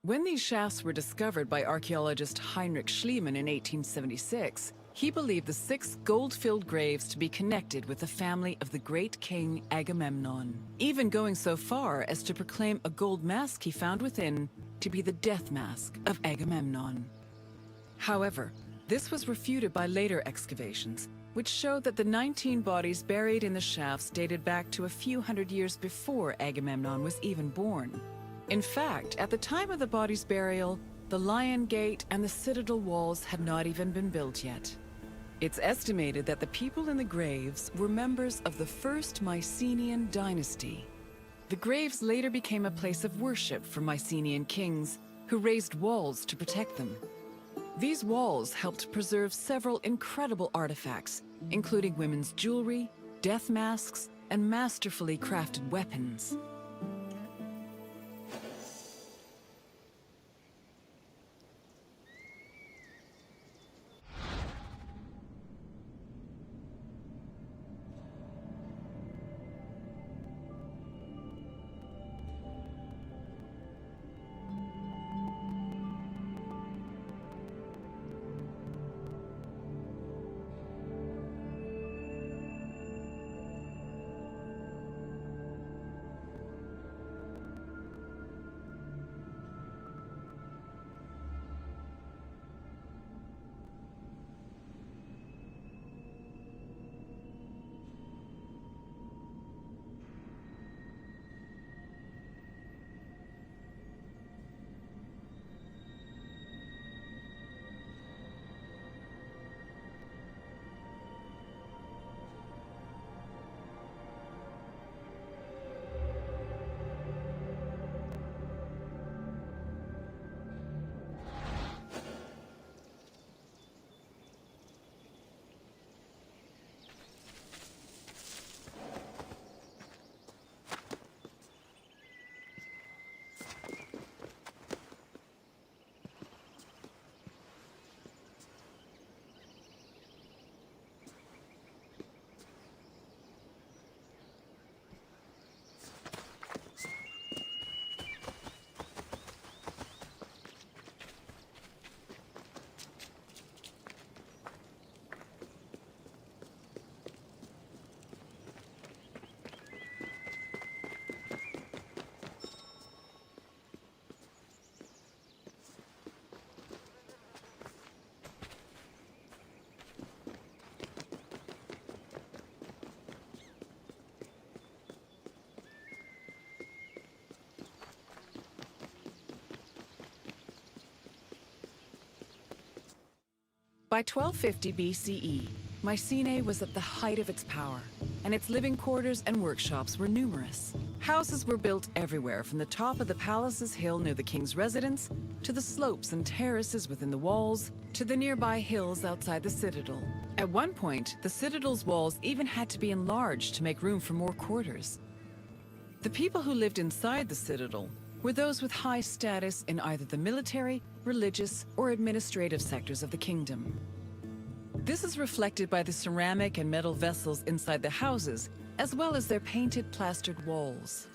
When these shafts were discovered by archaeologist Heinrich Schliemann in 1876, he believed the 6 gold-filled graves to be connected with the family of the great king Agamemnon, even going so far as to proclaim a gold mask he found within to be the death mask of Agamemnon. However, this was refuted by later excavations, which showed that the 19 bodies buried in the shafts dated back to a few hundred years before Agamemnon was even born. In fact, at the time of the body's burial, the Lion Gate and the citadel walls had not even been built yet. It's estimated that the people in the graves were members of the first Mycenaean dynasty. The graves later became a place of worship for Mycenaean kings, who raised walls to protect them. These walls helped preserve several incredible artifacts, including women's jewelry, death masks, and masterfully crafted weapons. By 1250 BCE, Mycenae was at the height of its power, and its living quarters and workshops were numerous. Houses were built everywhere, from the top of the palace's hill near the king's residence, to the slopes and terraces within the walls, to the nearby hills outside the citadel. At one point, the citadel's walls even had to be enlarged to make room for more quarters. The people who lived inside the citadel were those with high status in either the military, religious, or administrative sectors of the kingdom. This is reflected by the ceramic and metal vessels inside the houses, as well as their painted plastered walls.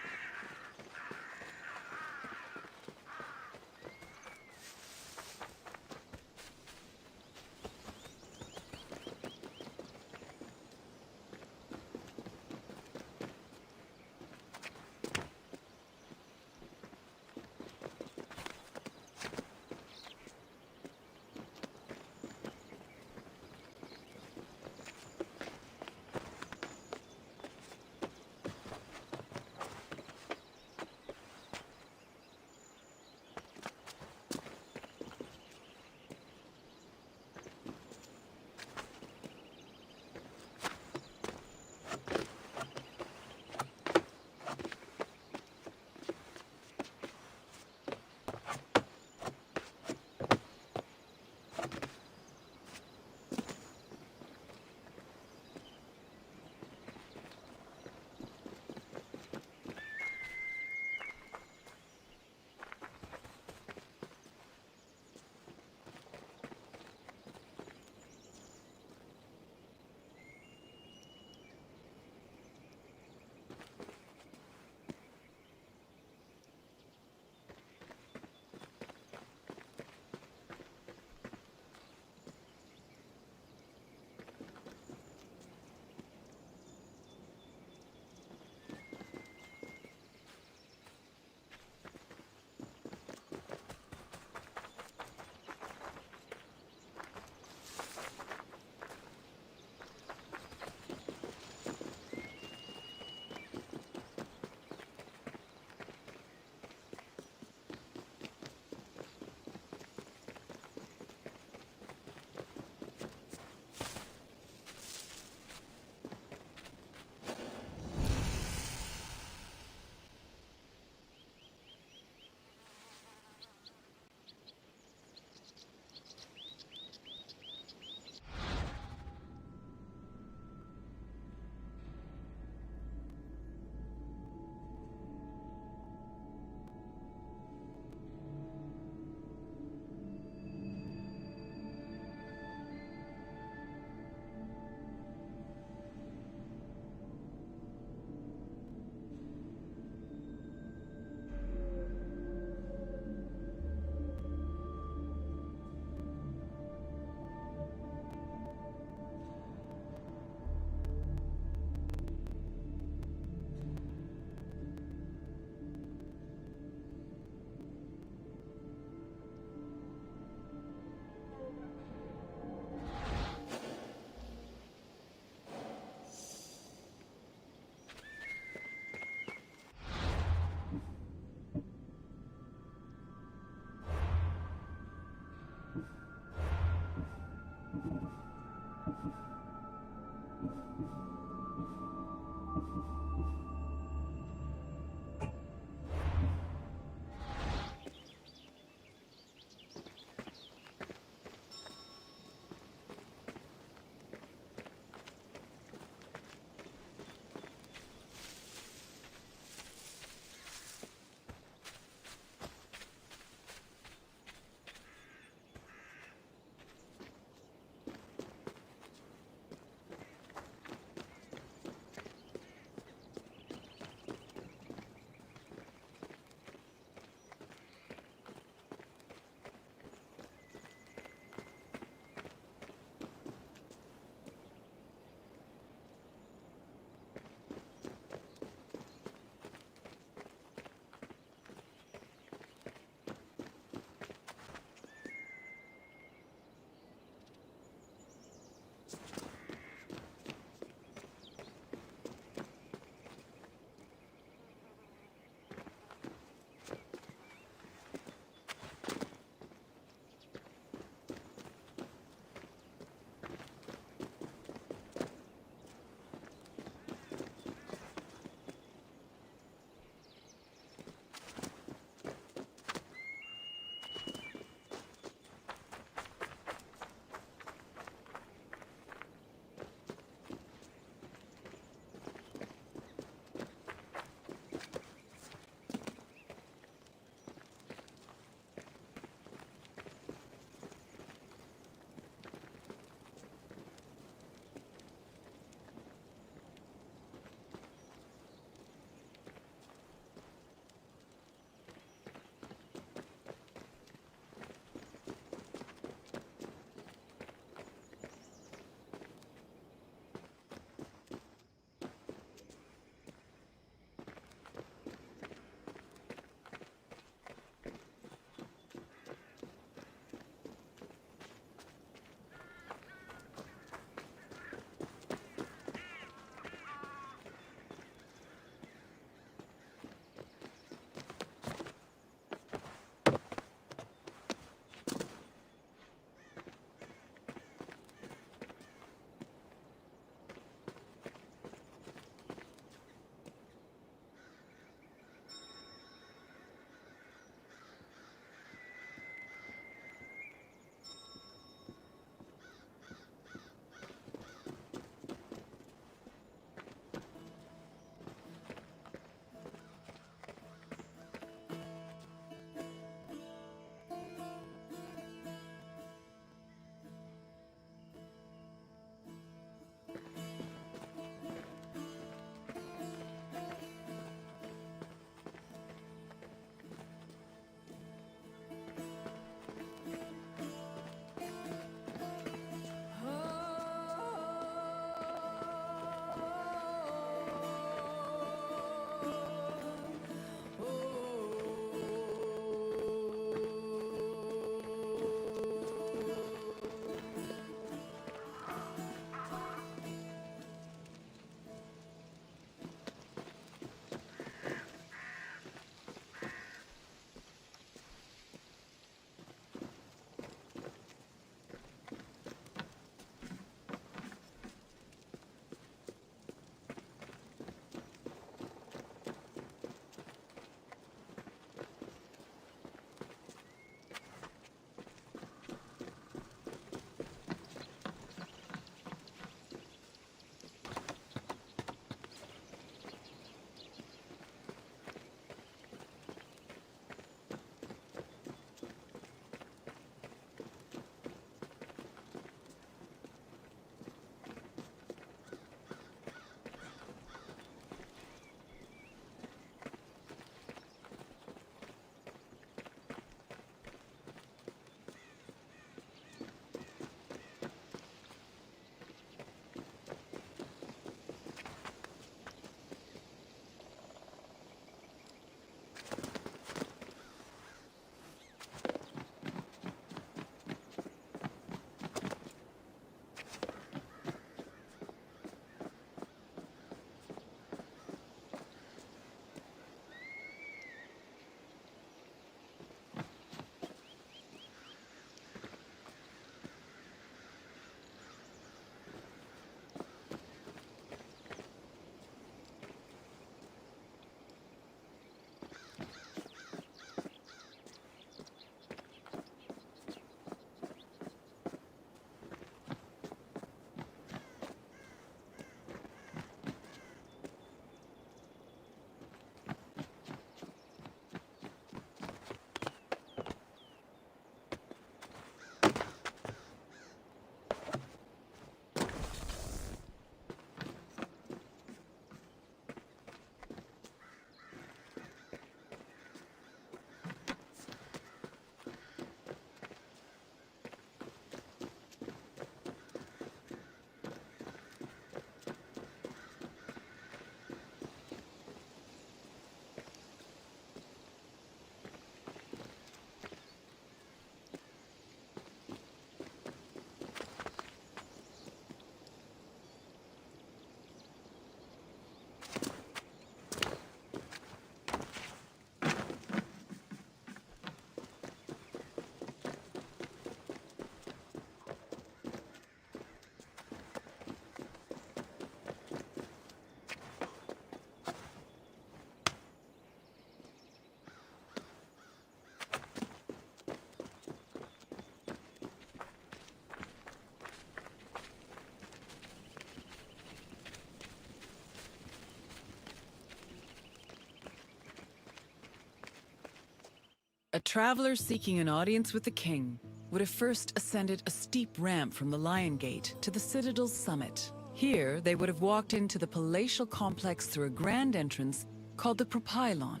A traveler seeking an audience with the king would have first ascended a steep ramp from the Lion Gate to the Citadel's summit. Here, they would have walked into the palatial complex through a grand entrance called the Propylon.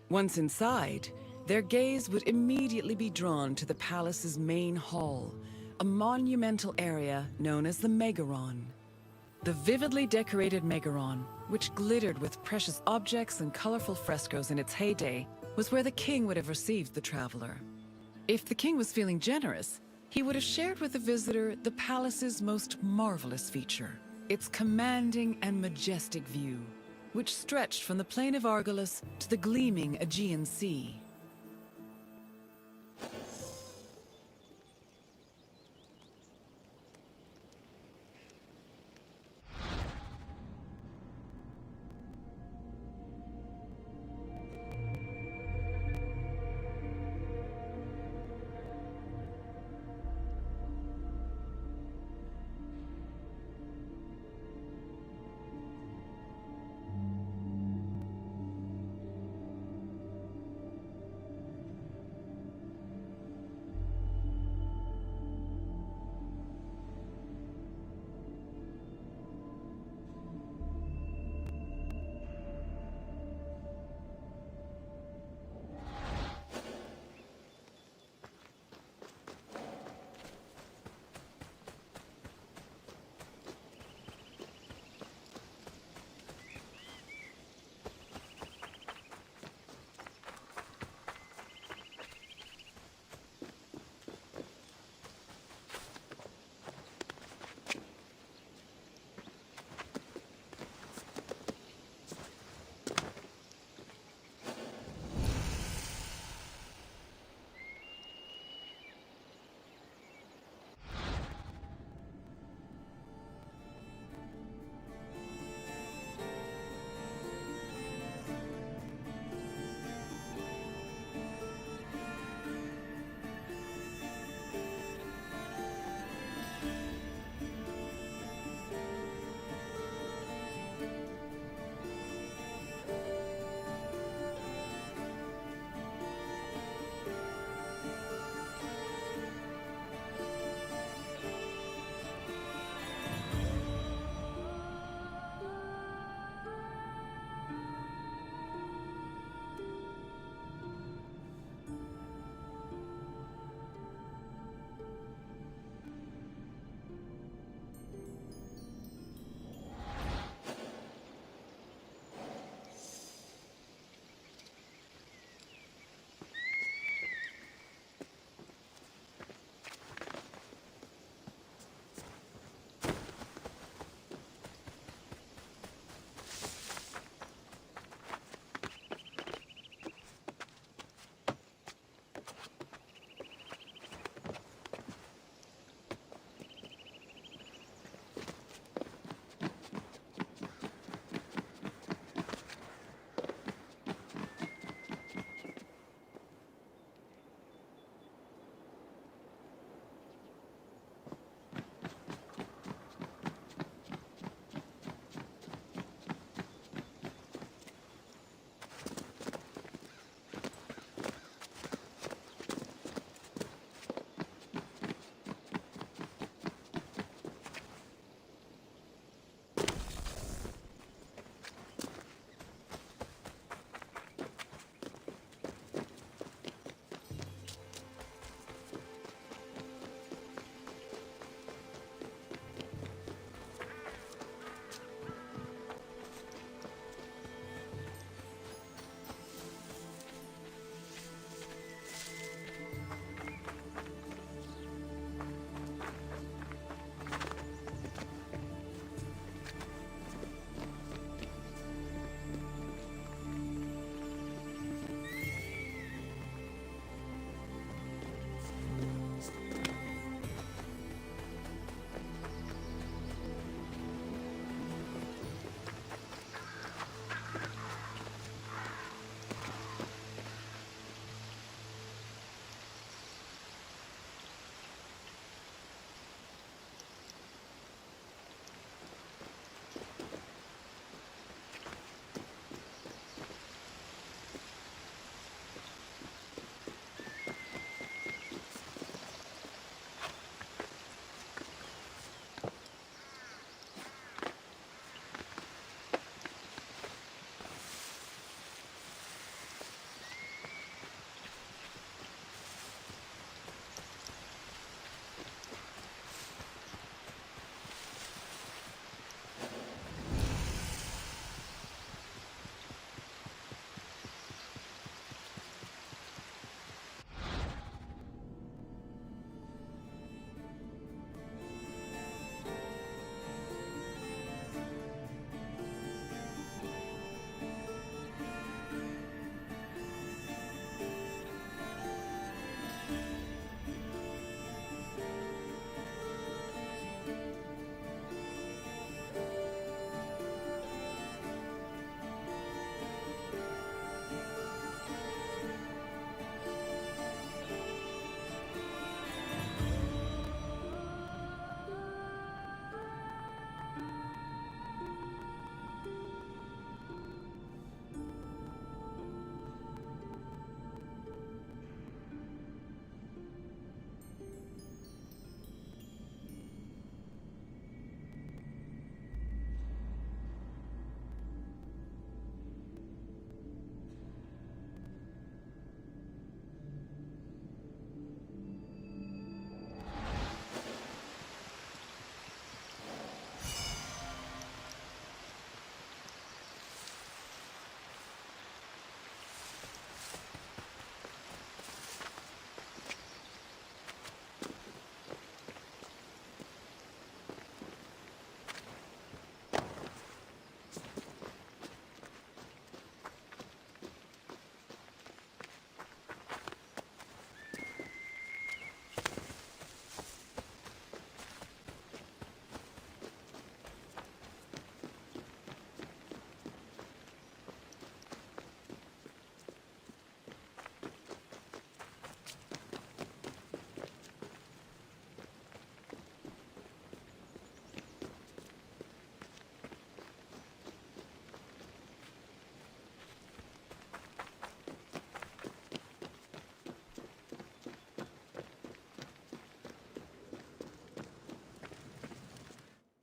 Once inside, their gaze would immediately be drawn to the palace's main hall, a monumental area known as the Megaron. The vividly decorated Megaron, which glittered with precious objects and colorful frescoes in its heyday, was where the king would have received the traveler. If the king was feeling generous, he would have shared with the visitor the palace's most marvelous feature, its commanding and majestic view, which stretched from the plain of Argos to the gleaming Aegean Sea.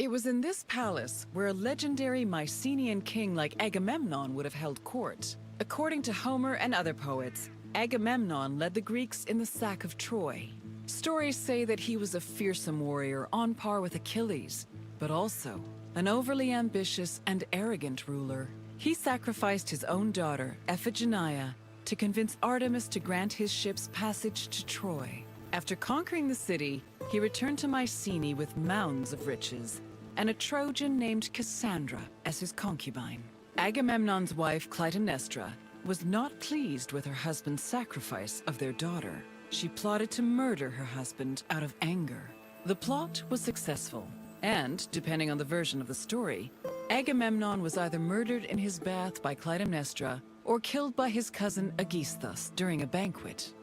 It was in this palace where a legendary Mycenaean king like Agamemnon would have held court. According to Homer and other poets, Agamemnon led the Greeks in the sack of Troy. Stories say that he was a fearsome warrior on par with Achilles, but also an overly ambitious and arrogant ruler. He sacrificed his own daughter, Iphigenia, to convince Artemis to grant his ship's passage to Troy. After conquering the city, he returned to Mycenae with mounds of riches, and a Trojan named Cassandra as his concubine. Agamemnon's wife, Clytemnestra, was not pleased with her husband's sacrifice of their daughter. She plotted to murder her husband out of anger. The plot was successful, and, depending on the version of the story, Agamemnon was either murdered in his bath by Clytemnestra or killed by his cousin Aegisthus during a banquet.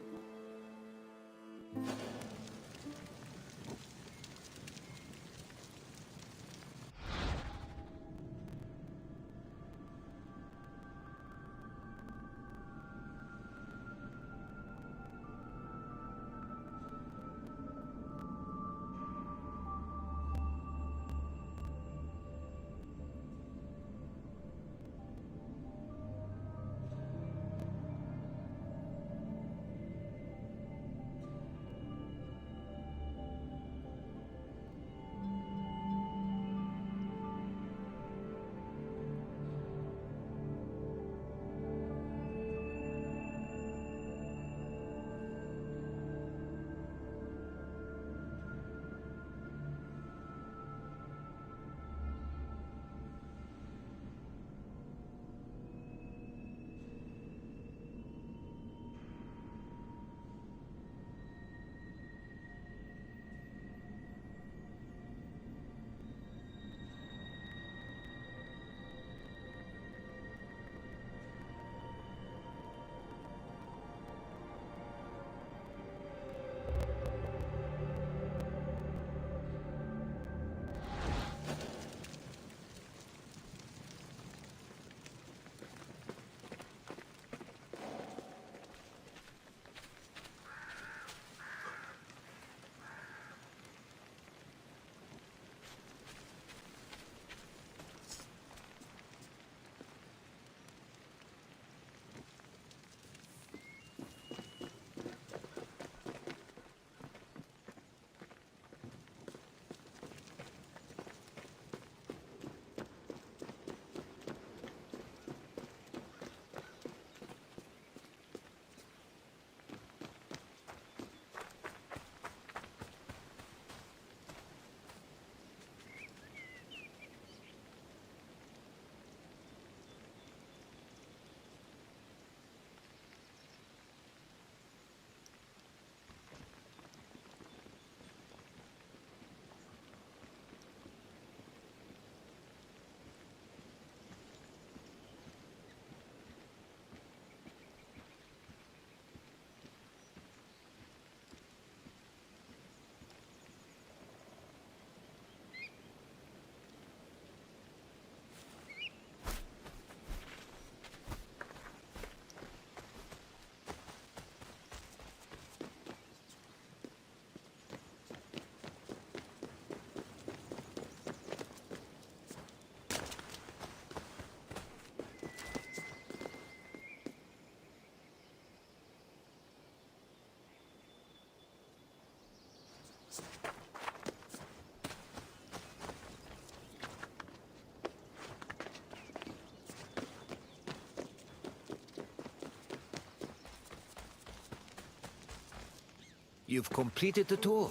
You've completed the tour.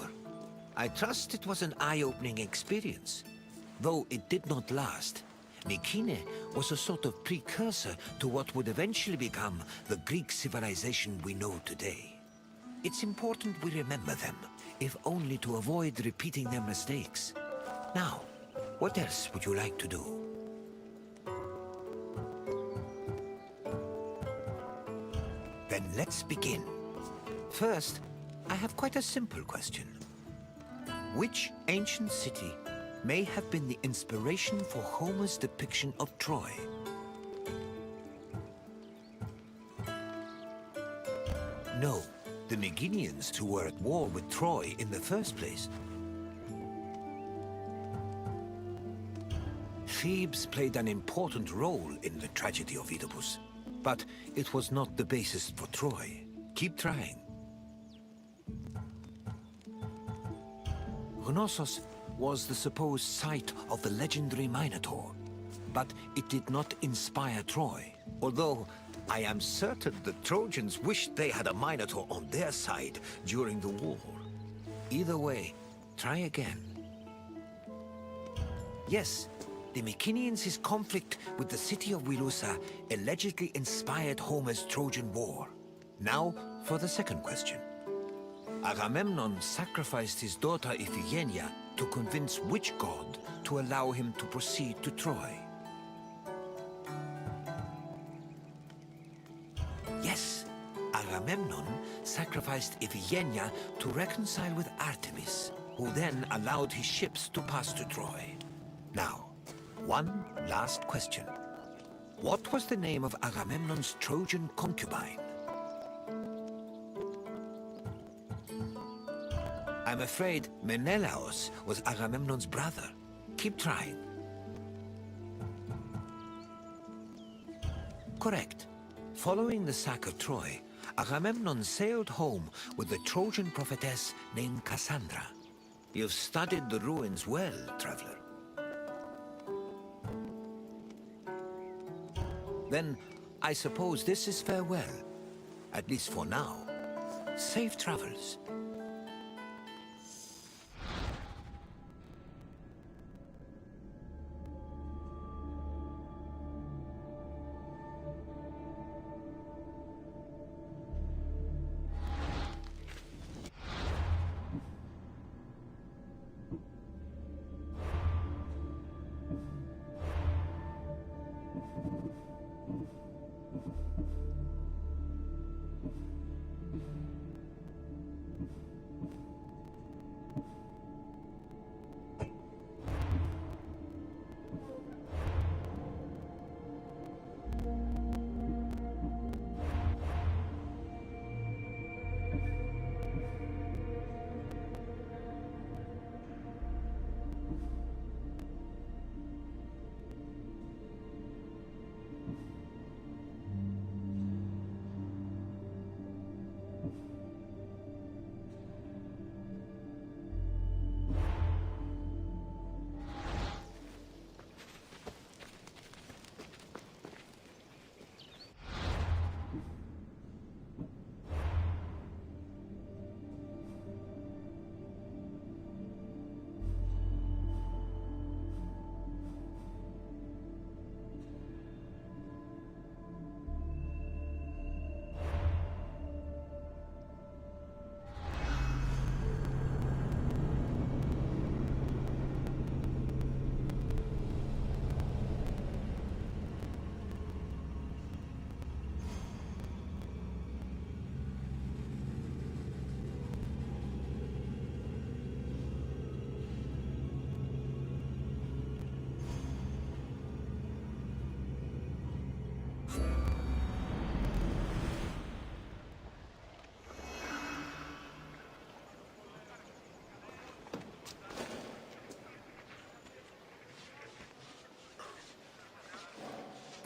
I trust it was an eye-opening experience. Though it did not last, Mycenae was a sort of precursor to what would eventually become the Greek civilization we know today. It's important we remember them, if only to avoid repeating their mistakes. Now, what else would you like to do? Then let's begin. First, I have quite a simple question. Which ancient city may have been the inspiration for Homer's depiction of Troy? No, the Meginians who were at war with Troy in the first place. Thebes played an important role in the tragedy of Oedipus, but it was not the basis for Troy. Keep trying. Knossos was the supposed site of the legendary Minotaur, but it did not inspire Troy. Although I am certain the Trojans wished they had a Minotaur on their side during the war. Either way, try again. Yes, the Mycenaeans' conflict with the city of Wilusa allegedly inspired Homer's Trojan War. Now for the second question. Agamemnon sacrificed his daughter Iphigenia to convince which god to allow him to proceed to Troy? Yes, Agamemnon sacrificed Iphigenia to reconcile with Artemis, who then allowed his ships to pass to Troy. Now, one last question. What was the name of Agamemnon's Trojan concubine? I'm afraid Menelaos was Agamemnon's brother. Keep trying. Correct. Following the sack of Troy, Agamemnon sailed home with a Trojan prophetess named Cassandra. You've studied the ruins well, traveler. Then, I suppose this is farewell. At least for now. Safe travels.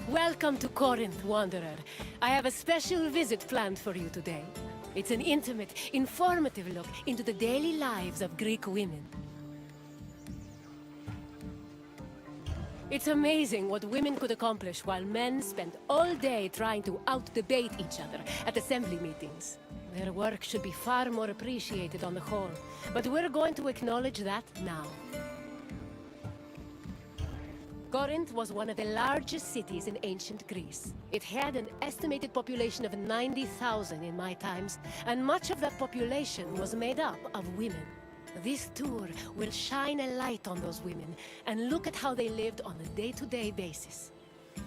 Welcome to Corinth, Wanderer. I have a special visit planned for you today. It's an intimate, informative look into the daily lives of Greek women. It's amazing what women could accomplish while men spend all day trying to out-debate each other at assembly meetings. Their work should be far more appreciated on the whole, but we're going to acknowledge that now. Corinth was one of the largest cities in ancient Greece. It had an estimated population of 90,000 in my times, and much of that population was made up of women. This tour will shine a light on those women and look at how they lived on a day-to-day basis.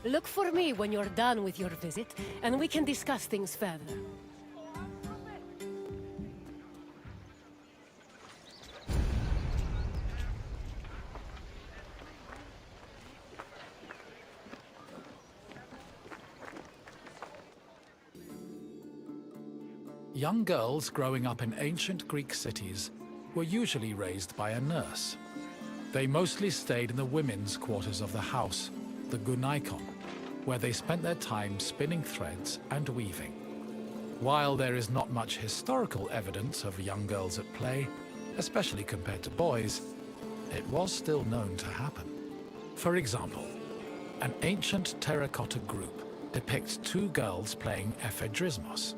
Look for me when you're done with your visit, and we can discuss things further. Young girls growing up in ancient Greek cities were usually raised by a nurse. They mostly stayed in the women's quarters of the house, the gunaikon, where they spent their time spinning threads and weaving. While there is not much historical evidence of young girls at play, especially compared to boys, it was still known to happen. For example, an ancient terracotta group depicts two girls playing ephedrismos.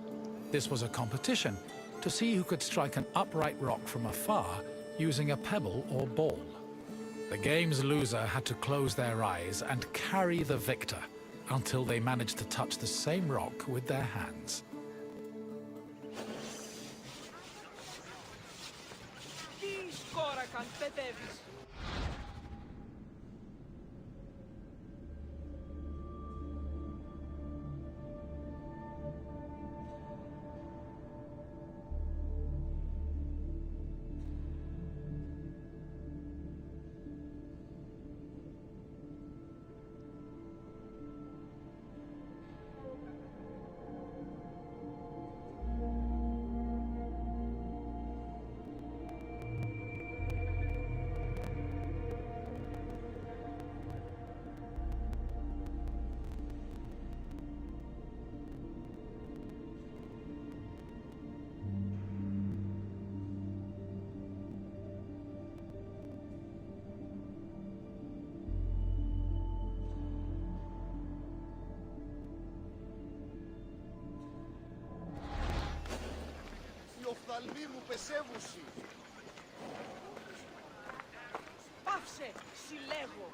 This was a competition to see who could strike an upright rock from afar using a pebble or ball. The game's loser had to close their eyes and carry the victor until they managed to touch the same rock with their hands. Τι σκόρακαν, παιδεύεις. Οι οφθαλμοί μου πεσεύουσι. Πάυσε, συλλέγω.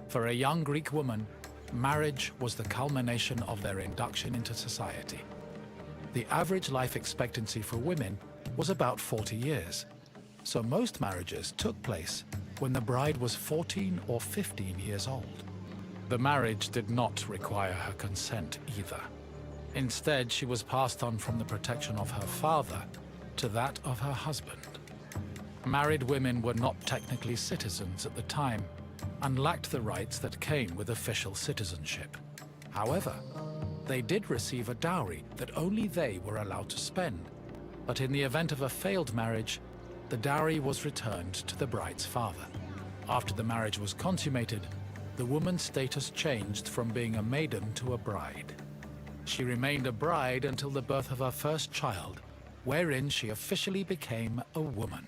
For a young Greek woman, marriage was the culmination of their induction into society. The average life expectancy for women was about 40 years, so most marriages took place when the bride was 14 or 15 years old. The marriage did not require her consent either. Instead, she was passed on from the protection of her father to that of her husband. Married women were not technically citizens at the time and lacked the rights that came with official citizenship. However, they did receive a dowry that only they were allowed to spend, but in the event of a failed marriage, the dowry was returned to the bride's father. After the marriage was consummated, the woman's status changed from being a maiden to a bride. She remained a bride until the birth of her first child, wherein she officially became a woman.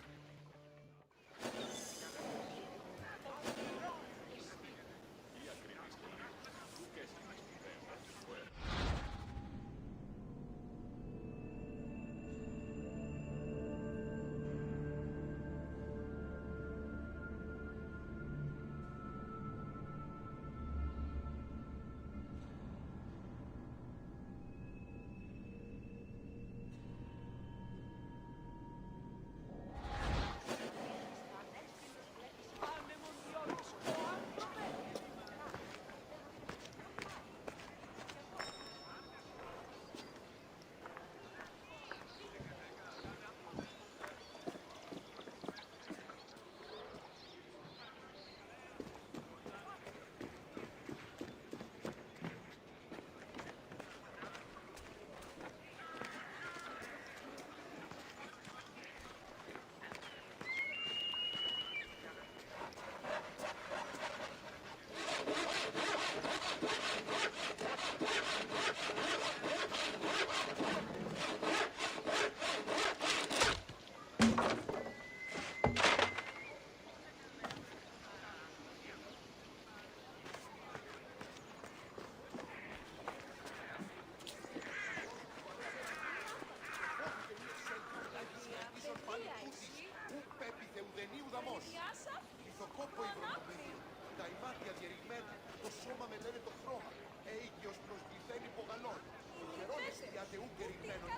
Κόπο ύβρον το παιδί. Τα ημάτια διερριγμένα, το σώμα με λένε το χρώμα. Αίγιος προσβληθέν υπογαλών. Ο χερόνες διάτε ουκ ερριγμένον.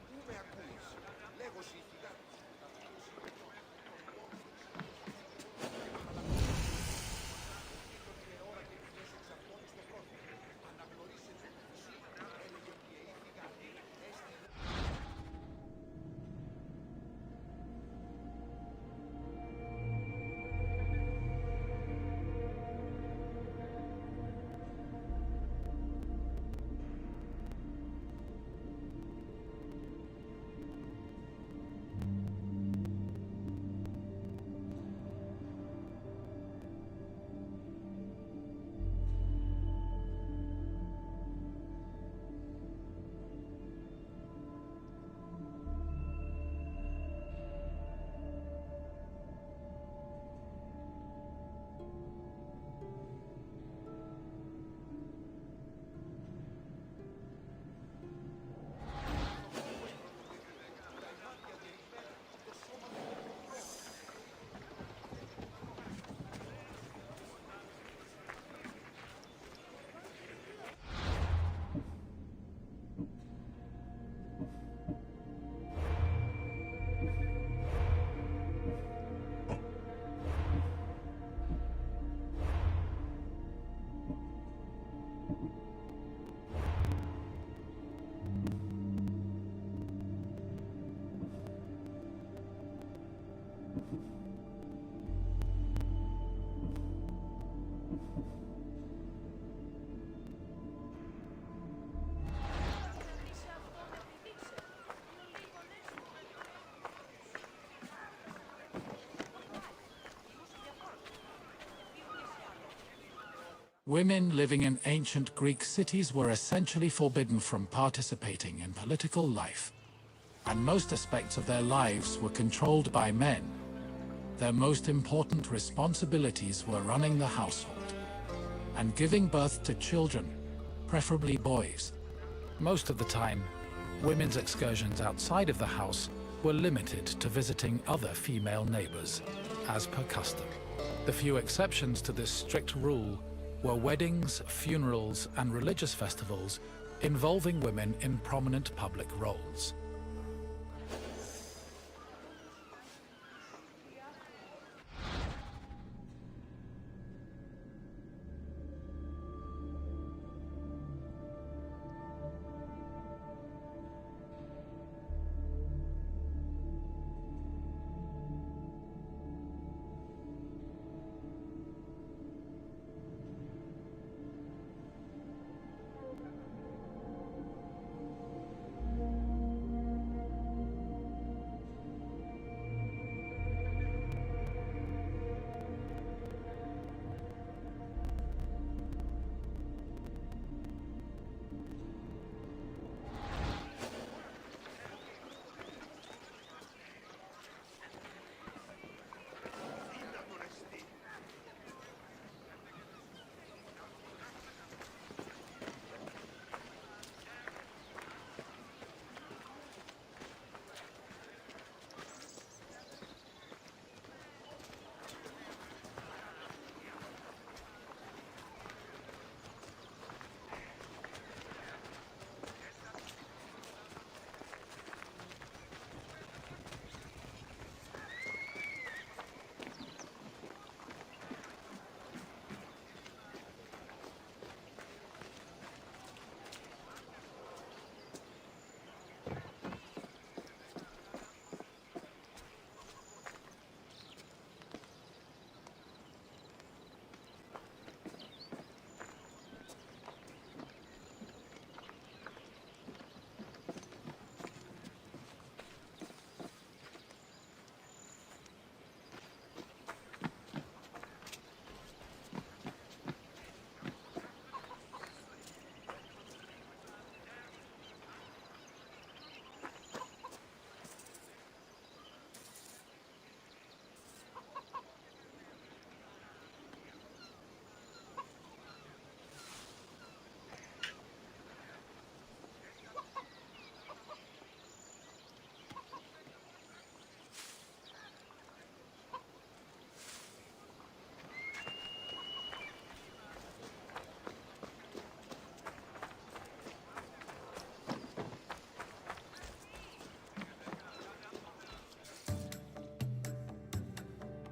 Πού με ακούεις, λέγωση η φυγάτη. Women living in ancient Greek cities were essentially forbidden from participating in political life, and most aspects of their lives were controlled by men. Their most important responsibilities were running the household and giving birth to children, preferably boys. Most of the time, women's excursions outside of the house were limited to visiting other female neighbors, as per custom. The few exceptions to this strict rule were weddings, funerals, and religious festivals involving women in prominent public roles.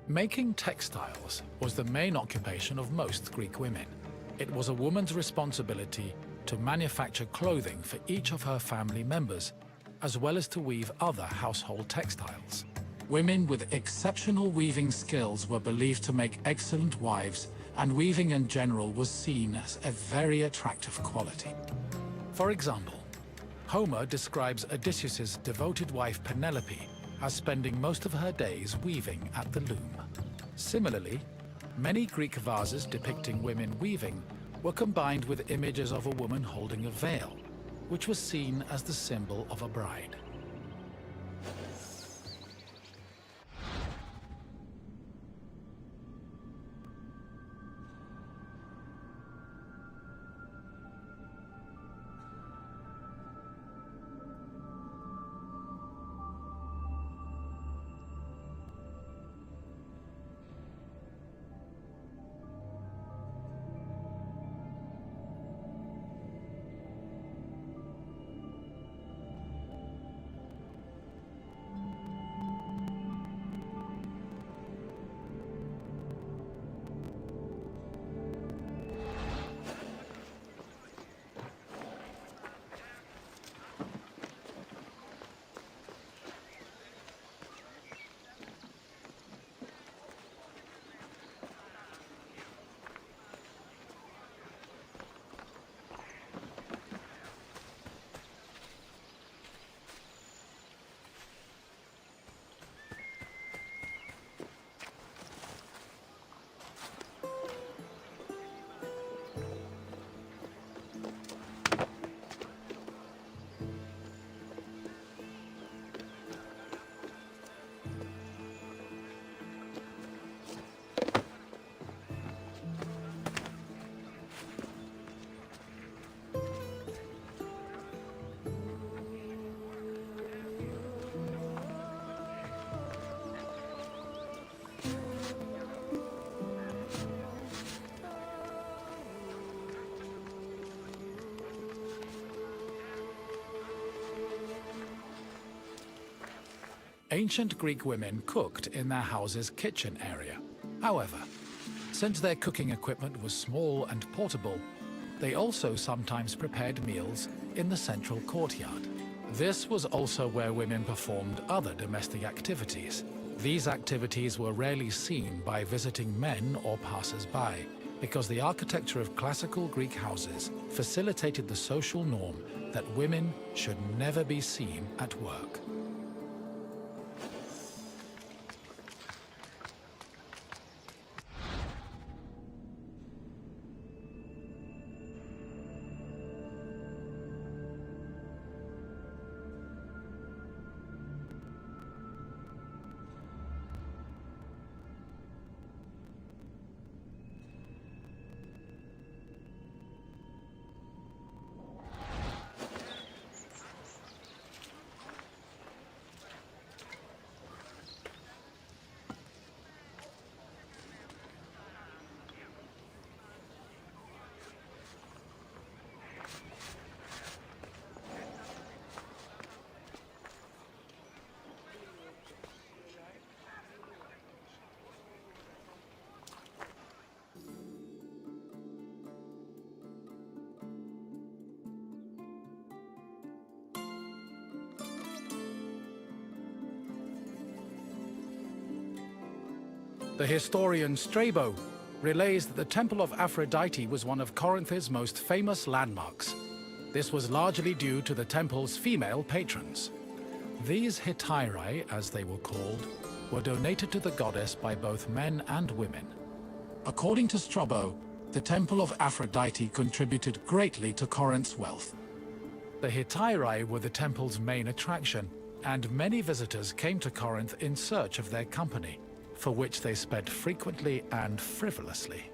Making textiles was the main occupation of most Greek women. It was a woman's responsibility to manufacture clothing for each of her family members, as well as to weave other household textiles. Women with exceptional weaving skills were believed to make excellent wives, and weaving in general was seen as a very attractive quality. For example, Homer describes Odysseus's devoted wife Penelope as spending most of her days weaving at the loom. Similarly, many Greek vases depicting women weaving were combined with images of a woman holding a veil, which was seen as the symbol of a bride. Ancient Greek women cooked in their house's kitchen area. However, since their cooking equipment was small and portable, they also sometimes prepared meals in the central courtyard. This was also where women performed other domestic activities. These activities were rarely seen by visiting men or passers-by, because the architecture of classical Greek houses facilitated the social norm that women should never be seen at work. The historian Strabo relays that the Temple of Aphrodite was one of Corinth's most famous landmarks. This was largely due to the temple's female patrons. These hetairai, as they were called, were donated to the goddess by both men and women. According to Strabo, the Temple of Aphrodite contributed greatly to Corinth's wealth. The hetairai were the temple's main attraction, and many visitors came to Corinth in search of their company, for which they spent frequently and frivolously.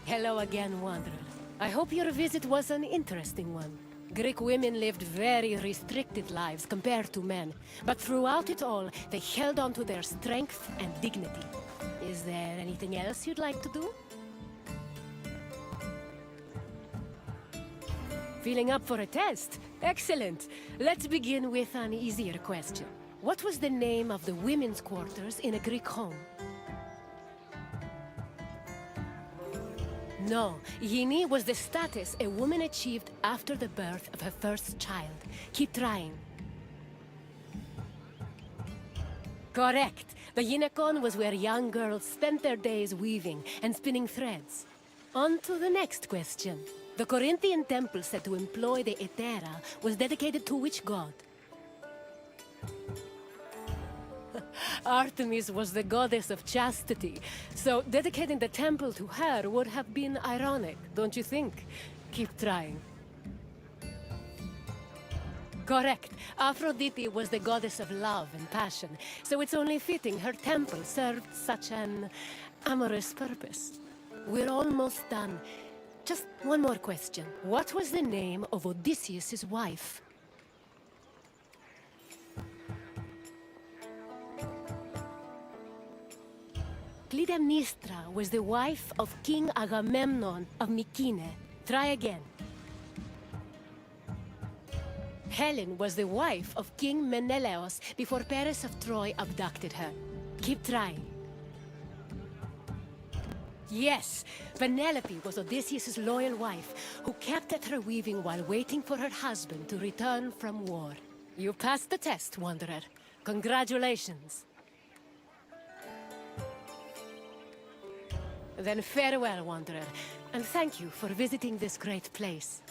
Hello again, Wanderer. I hope your visit was an interesting one. Greek women lived very restricted lives compared to men, but throughout it all, they held on to their strength and dignity. Is there anything else you'd like to do? Feeling up for a test? Excellent! Let's begin with an easier question. What was the name of the women's quarters in a Greek home? No, Yini was the status a woman achieved after the birth of her first child. Keep trying. Correct. The Yinekon was where young girls spent their days weaving and spinning threads. On to the next question. The Corinthian temple said to employ the Hetera was dedicated to which god? Artemis was the goddess of chastity, so dedicating the temple to her would have been ironic, don't you think? Keep trying. Correct. Aphrodite was the goddess of love and passion, so it's only fitting her temple served such an amorous purpose. We're almost done. Just one more question. What was the name of Odysseus' wife? Clytemnestra was the wife of King Agamemnon of Mycenae. Try again. Helen was the wife of King Menelaus before Paris of Troy abducted her. Keep trying. Yes, Penelope was Odysseus' loyal wife, who kept at her weaving while waiting for her husband to return from war. You passed the test, Wanderer. Congratulations. Then farewell, Wanderer, and thank you for visiting this great place.